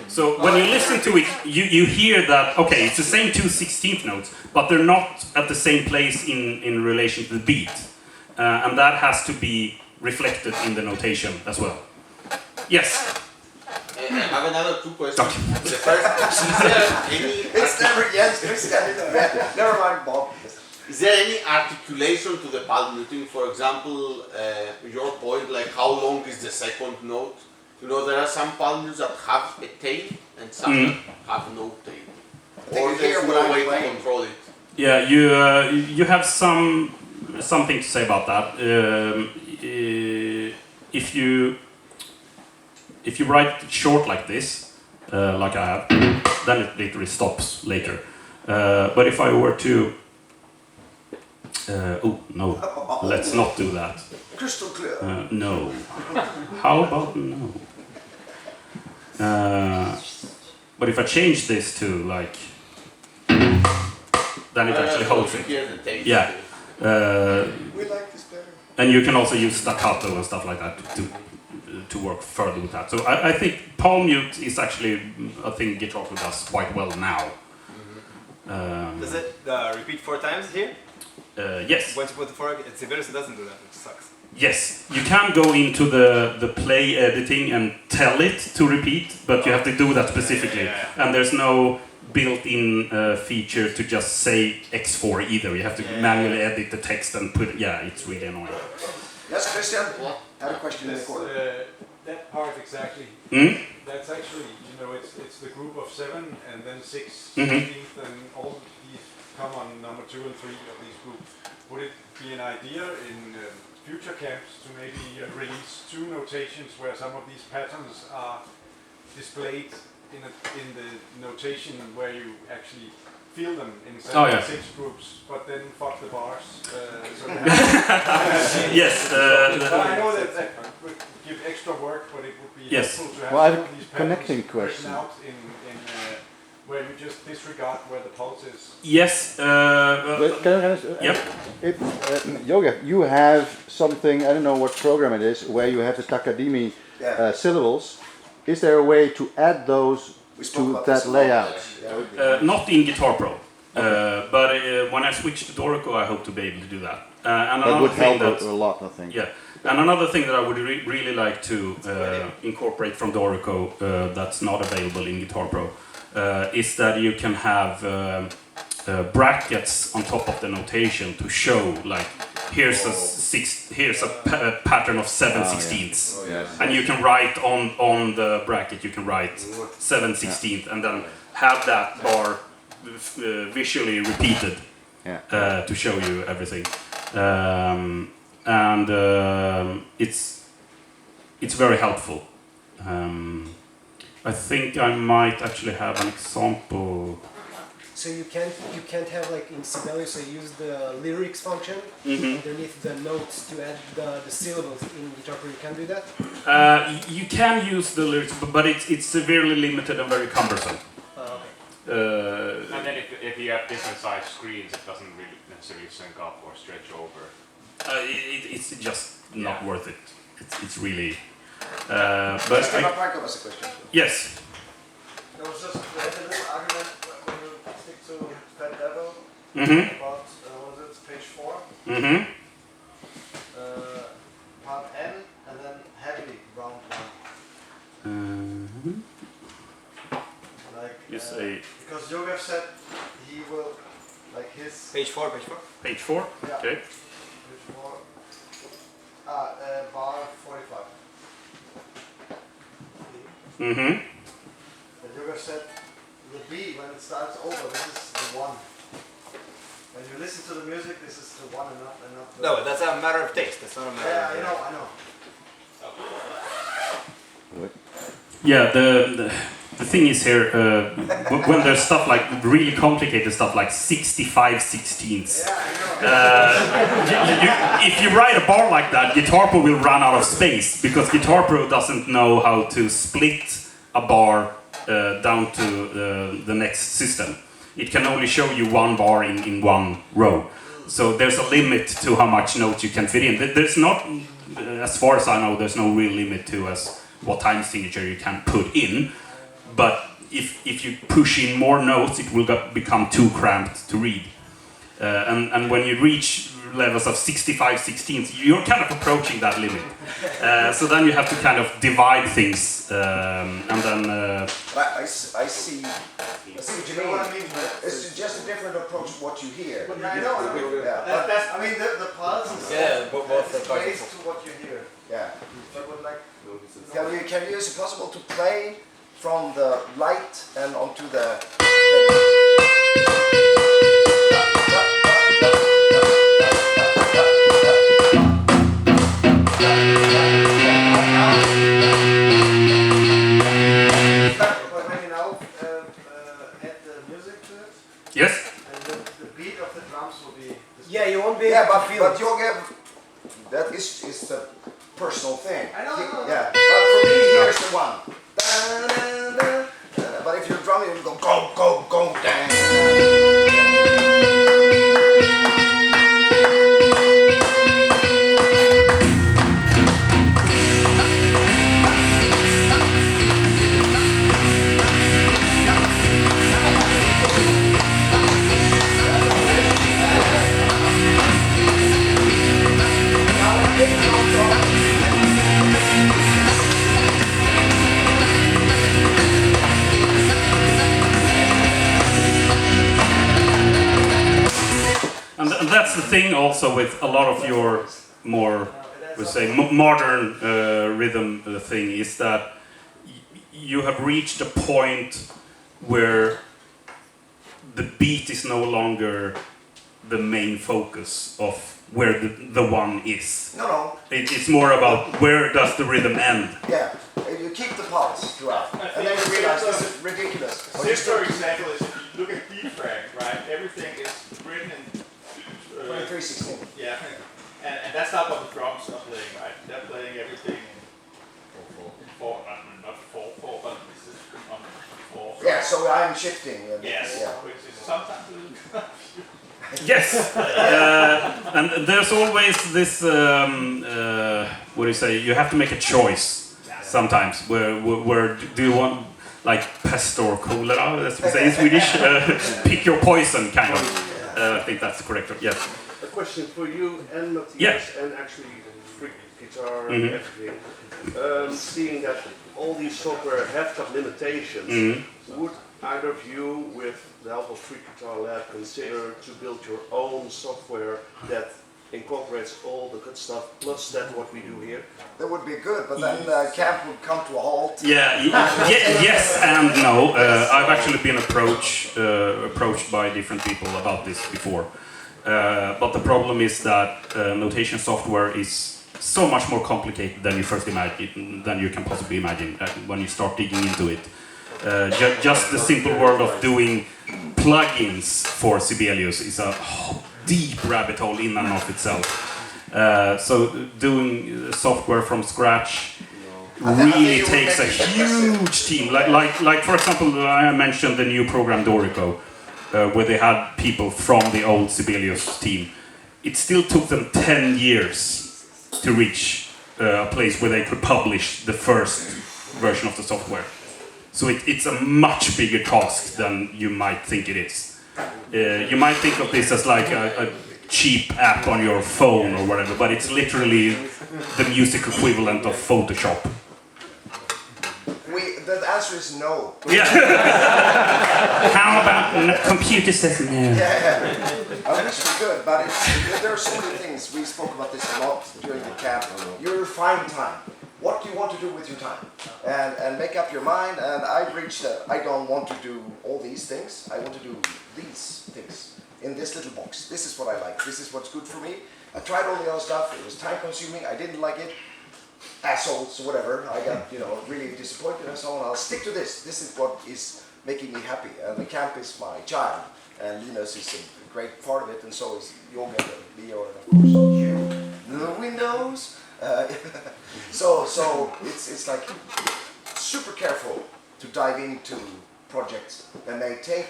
So when you listen to it, you hear that, okay, it's the same 2 16th notes, but they're not at the same place in relation to the beat. And that has to be reflected in the notation as well. Yes? I have another 2 questions. Okay. The first, is there any... It's never, yes, never mind, Bob. Is there any articulation to the palm muting? For example, your point, like how long is the second note? You know, there are some palm mutes that have a tail and some that have no tail. Or there's no way to control it. Yeah, you have something to say about that. If you write it short like this, like I have, then it literally stops later. But if I were to... oh, no, let's not do that. Crystal clear. No. How about no? But if I change this to like... then it actually holds it. Yeah. We like this better. And you can also use staccato and stuff like that to work further with that. So I think palm mute is actually a thing guitar does quite well now. Does it repeat 4 times here? Yes. Once you put the 4, it doesn't do that, which sucks. Yes, you can go into the play editing and tell it to repeat, but you have to do that specifically. And there's no built-in feature to just say X4 either. You have to manually edit the text and put it. Yeah, it's really annoying. Yes, Christian? I had a question in the corner. That part exactly. That's actually, you know, it's the group of 7 and then 6, 16th, and all these come on number 2 and 3 of these groups. Would it be an idea in future camps to maybe release 2 notations where some of these patterns are displayed in the notation where you actually feel them in 7 6 groups, but then fuck the bars. Yes. I know that would give extra work, but it would be helpful to have well, I have some of these patterns connecting question. out in where you just disregard where the pulse is. Yes. But can I Yoga, you have something, I don't know what program it is, where you have the Takadimi syllables. Is there a way to add those We spoke to about that this a lot. layout. Not in Guitar Pro, but when I switch to Dorico, I hope to be able to do that. And That would thing help a lot, I think. Yeah, and another thing that I would really like to incorporate from Dorico that's not available in Guitar Pro is that you can have brackets on top of the notation to show like here's a pattern of 7/16ths, and you can write on the bracket, you can write 7/16th and then have that bar visually repeated to show you everything. It's very helpful. I think I might actually have an example. So you can't have like in Sibelius, so use the lyrics function underneath the notes to add the syllables in Guitar Pro. You can't do that. You can use the lyrics, but it's severely limited and very cumbersome. And then if you have different size screens, it doesn't really necessarily sync up or stretch over. It's just not worth it. It's really. But Franco was a question. Yes. There was just a little argument when you stick to Fat Devil about what was it, page 4? Part N and then heavy round 1. Like You say because Yogev said he will like his Page 4. page 4. Yeah. Okay. Page 4. Bar 45. Mm-hmm. And Yogev said the B when it starts over, this is the 1. When you listen to the music, this is the 1 and not the. No, that's a matter of taste. That's not a matter. Yeah, I know. Yeah. The thing is here when there's stuff like really complicated stuff like 65/16ths. If you write a bar like that, Guitar Pro will run out of space because Guitar Pro doesn't know how to split a bar down to the next system. It can only show you one bar in one row. So there's a limit to how much notes you can fit in. There's not, as far as I know, there's no real limit to what time signature you can put in. But if you push in more notes, it will become too cramped to read. And when you reach levels of 65/16ths, you're kind of approaching that limit. So then you have to kind of divide things, and then. I see what you mean. It's just a different approach to what you hear. Yeah, I know. Yeah. That's, I mean, the pulse is based to what you hear. Yeah. But would like. Is it possible to play from the light and onto the Maybe now add the music to it, Yes. and the beat of the drums will be. Yeah, you won't be yeah, able to feel but it. Yogev, that is a personal thing. I know. Yeah, but for me, here's the one. But if you're drumming, you go, And that's the thing also with a lot of your more, we say, modern rhythm thing is that you have reached a point where the beat is no longer the main focus of where the one is. No. It's more about where does the rhythm end. Yeah, you keep the pulse throughout, and then you realize this is ridiculous. But you For example, is if you look at D-Frag, right? Everything is written in 23/16. yeah, and that's not what the drums are playing, right? They're playing everything in 4, not 4, but this is on 4. Yeah, so I'm shifting. Yes, Yeah. which is sometimes a little Yes, and there's always this. What do you say? You have to make a choice sometimes. Where do you want? like pest or cholera, as we say in Swedish. Pick your poison, kind of. I think that's the correct word. Yes. A question for you and Matthias, Yeah. and actually Freak Guitar Mhm. and everything. Seeing that all these software have got limitations, would either of you, with the help of Freak Guitar Lab, consider to build your own software that incorporates all the good stuff plus that what we do here? That would be good, but then camp would come to a halt. Yes and no. I've actually been approached by different people about this before. But the problem is that notation software is so much more complicated than you first imagine, than you can possibly imagine when you start digging into it. Just the simple world of doing plugins for Sibelius is a deep rabbit hole in and of itself. So doing software from scratch really takes a huge team. Like for example, I mentioned the new program Dorico, where they had people from the old Sibelius team. It still took them 10 years to reach a place where they could publish the first version of the software. So it's a much bigger task than you might think it is. You might think of this as like a cheap app on your phone or whatever, but it's literally the music equivalent of Photoshop. The answer is no. Yeah. How about computer says no? Yeah. I wish we could, but there are so many things. We spoke about this a lot during the camp. Your fine time. What do you want to do with your time? And make up your mind. And I've reached that I don't want to do all these things. I want to do these things in this little box. This is what I like. This is what's good for me. I tried all the other stuff. It was time consuming. I didn't like it. Assholes, whatever. I got, really disappointed and so on. I'll stick to this. This is what is making me happy. And the camp is my child. And Linus is a great part of it. And so is Yoga and Leo and of course you. Louis knows. So it's like super careful to dive into projects that may take,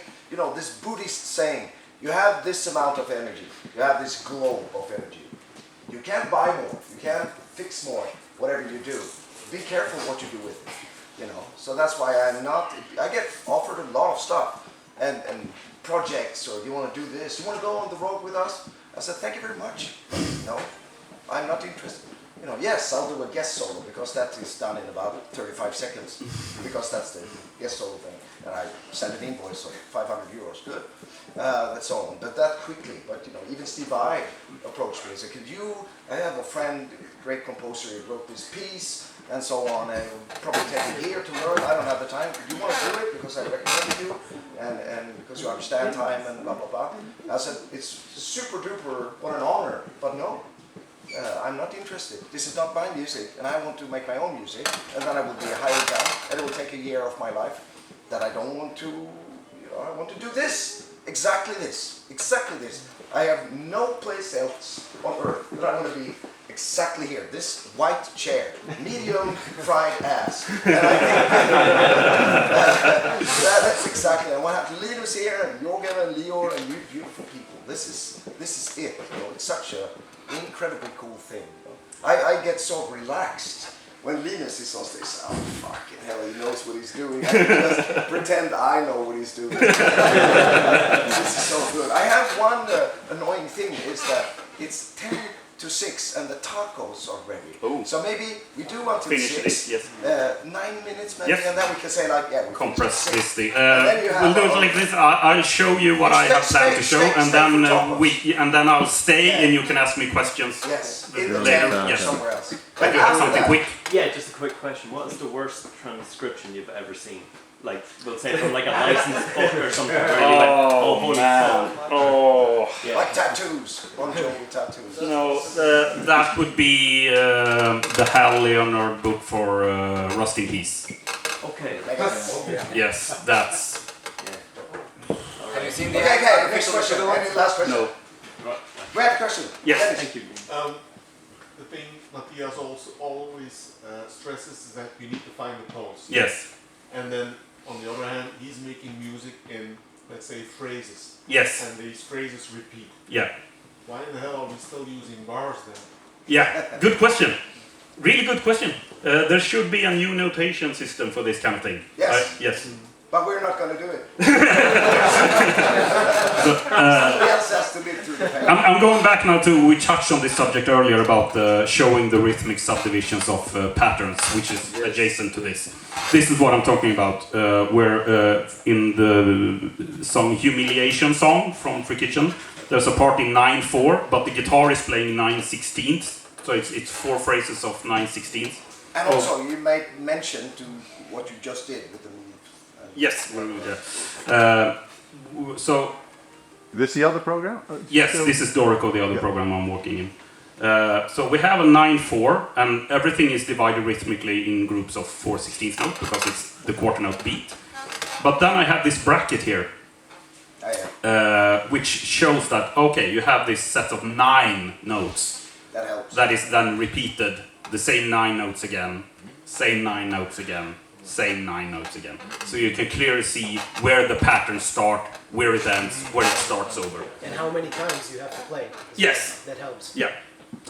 this Buddhist saying, you have this amount of energy, you have this globe of energy. You can't buy more, you can't fix more, whatever you do. Be careful what you do with it, So that's why I get offered a lot of stuff and projects, or you want to do this, you want to go on the road with us? I said, thank you very much. No, I'm not interested. Yes, I'll do a guest solo because that is done in about 35 seconds because that's the guest solo thing. And I send an invoice of 500 euros, good. That's all, but that quickly. But even Steve Vai approached me and said, I have a friend, great composer, he wrote this piece and so on, and it will probably take a year to learn. I don't have the time. Do you want to do it because I recommend you and because you understand time and blah, blah, blah. And I said, it's super duper, what an honor, but no. I'm not interested. This is not my music, and I want to make my own music, and then I will be hired down, and it will take a year of my life that I don't want to, I want to do this, exactly this. I have no place else on earth that I want to be exactly here. This white chair, medium fried ass. And I think that's exactly. I want to have Linus here, and Jorgen and Leo, and you beautiful people. This is it. It's such a incredibly cool thing. I get so relaxed when Linus is on stage. Oh, fucking hell, he knows what he's doing. I can just pretend I know what he's doing. This is so good. I have one annoying thing is that it's 10 to 6 and the tacos are ready. Ooh. So maybe we do until Finish 6. this, yes. 9 minutes maybe, Yes. and then we can say we Compress finish at 6. this thing. then you We'll have do it our- like this. I'll show you what I have planned to show, and then then I'll stay, and you can ask me questions Yes, in the later. tent or Yes. somewhere else. I do have something quick. Yeah, just a quick question. What is the worst transcription you've ever seen? Like, we'll say from like a licensed book or something where you went, oh, holy fuck. Oh. Yeah. Like tattoos, Bon Jovi tattoos. No, that would be the Hal Leonard book for Rust in Peace. Okay. Yes, that's... Have you seen the Okay, next question. Any last question? No. We have a question. Yes. Dennis. Thank you. The thing Matthias also always stresses is that you need to find the tones. Yes. And then on the other hand, he's making music in, let's say, phrases. Yes. And these phrases repeat. Yeah. Why in the hell are we still using bars then? Yeah, good question. Really good question. There should be a new notation system for this kind of thing. Yes. Yes. But we're not going to do it. Somebody else has to live through the pain. I'm going back now to, we touched on this subject earlier about showing the rhythmic subdivisions of patterns, which is adjacent to this. This is what I'm talking about, where in the song Humiliation Song from Free Kitchen, there's a part in 9/4, but the guitar is playing 9/16, so it's 4 phrases of 9/16. And also, you made mention to what you just did with the move. Yes. So. This the other program? Yes, this is Dorico, the other program I'm working in. So we have a 9/4, and everything is divided rhythmically in groups of 4/16 notes because it's the quarter note beat. But then I have this bracket here, which shows that, okay, you have this set of 9 notes. That helps. That is then repeated, the same 9 notes again, same 9 notes again, same 9 notes again. So you can clearly see where the patterns start, where it ends, where it starts over. And how many times you have to play. Yes. That helps. Yeah.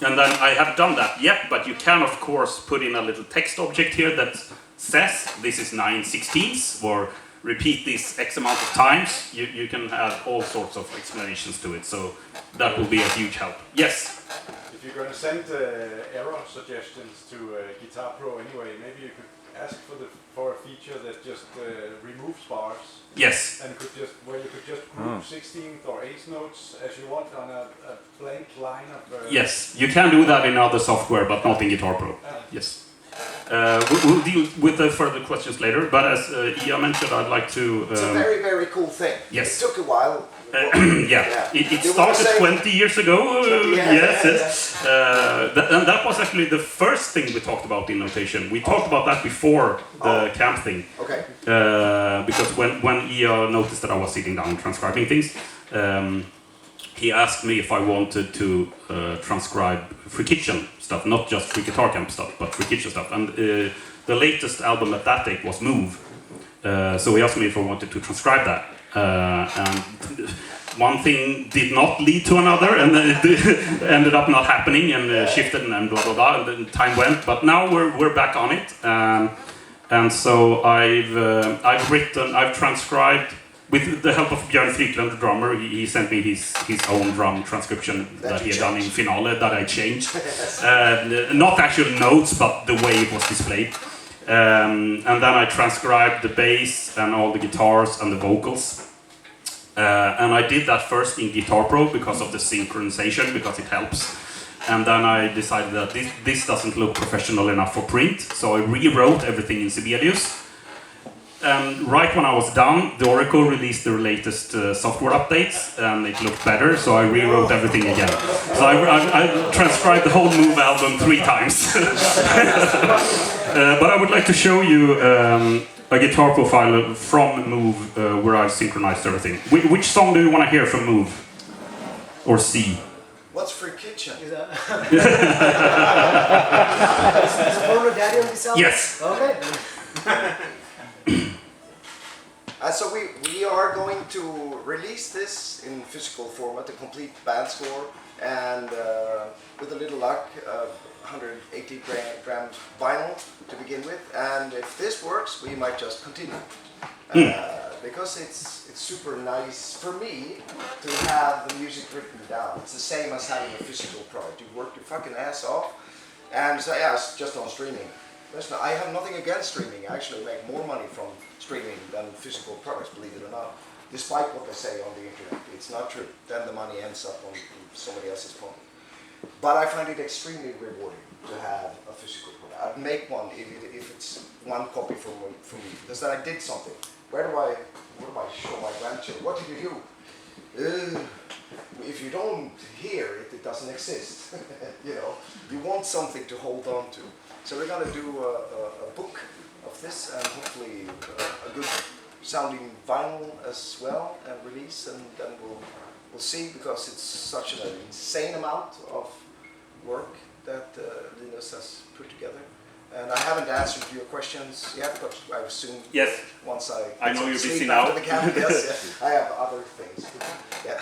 And then I have done that yet, but you can of course put in a little text object here that says this is 9/16 or repeat this X amount of times. You can add all sorts of explanations to it, so that will be a huge help. Yes? If you're going to send error suggestions to Guitar Pro anyway, maybe you could ask for a feature that just removes bars. Yes. And where you could just group 16th or 8th notes as you want on a blank line of. Yes, you can do that in other software, but not in Guitar Pro. Yes. We'll deal with the further questions later, but as Ia mentioned, I'd like to. It's a very, very cool thing. Yes. It took a while. It started 20 years ago. Yes. And that was actually the first thing we talked about in notation. We talked about that before the camp thing. Okay. Because when Ia noticed that I was sitting down transcribing things, he asked me if I wanted to transcribe Free Kitchen stuff, not just Free Guitar Camp stuff, but Free Kitchen stuff. And the latest album at that date was Move. So he asked me if I wanted to transcribe that. And one thing did not lead to another, and then it ended up not happening, and shifted, and blah blah blah. And then time went, but now we're back on it, and so I've transcribed with the help of Björn Fryklund, the drummer. He sent me his own drum transcription that he had done in Finale that I changed, not actual notes, but the way it was displayed. And then I transcribed the bass and all the guitars and the vocals. And I did that first in Guitar Pro because of the synchronization, because it helps. And then I decided that this doesn't look professional enough for print, so I rewrote everything in Sibelius. And right when I was done, Dorico released the latest software updates, and it looked better, so I rewrote everything again. So I transcribed the whole Move album 3 times. But I would like to show you a guitar profile from Move where I synchronized everything. Which song do you want to hear from Move? Or see? What's Free Kitchen? Is Porno Daddy on this album? Yes. Okay. So we are going to release this in physical format, the complete band score, and with a little luck, 180 grams vinyl to begin with. And if this works, we might just continue, because it's super nice for me to have the music written down. It's the same as having a physical product. You work your fucking ass off, and so yeah, it's just on streaming. I have nothing against streaming. I actually make more money from streaming than physical products, believe it or not. Despite what they say on the internet, it's not true. Then the money ends up on somebody else's phone. But I find it extremely rewarding to have a physical product. I'd make one if it's one copy for me, because then I did something. Where do I show my grandchildren? What did you do? If you don't hear it, it doesn't exist. You want something to hold on to. So we're going to do a book of this, and hopefully a good sounding vinyl as well, and release, and then we'll see, because it's such an insane amount of work that Linus has put together. And I haven't answered your questions yet, but I assume once I know you're busy sleep now. after the camp, yes, I have other things to do. Yeah.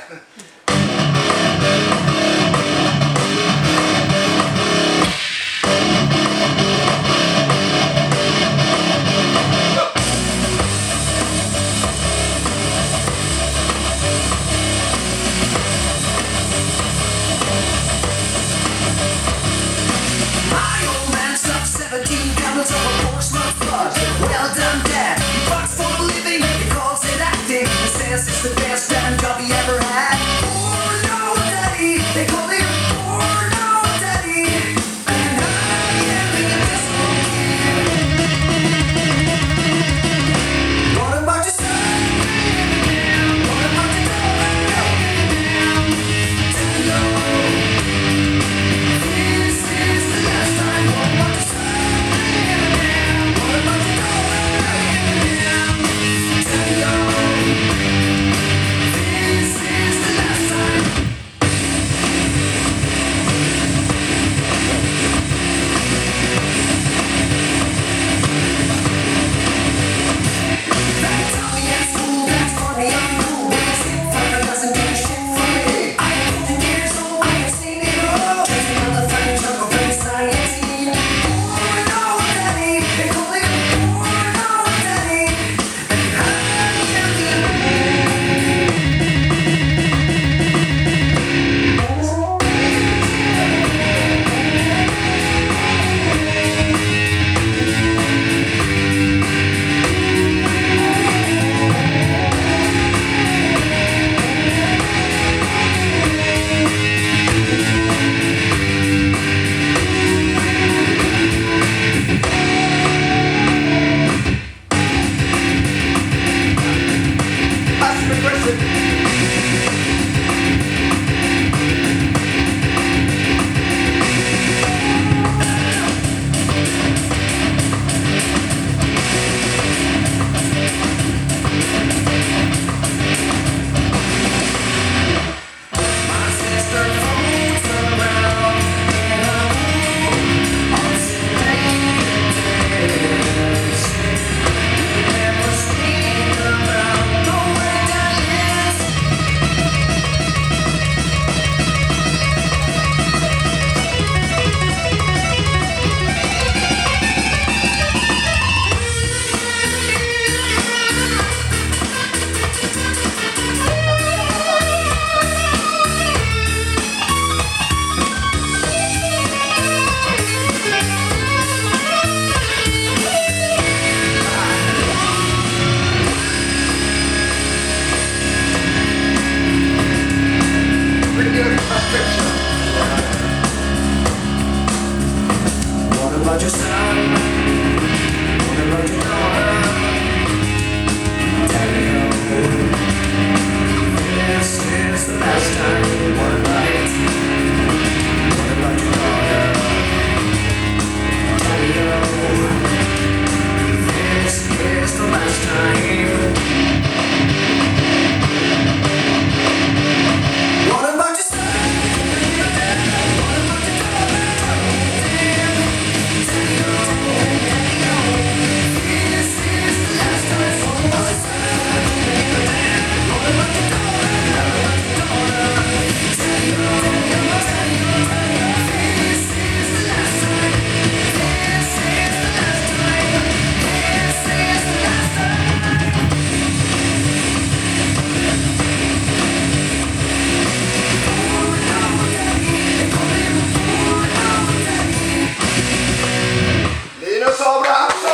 Linus Abrahamson!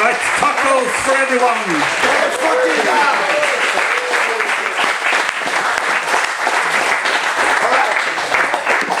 Right, tacos for everyone. Fucking down!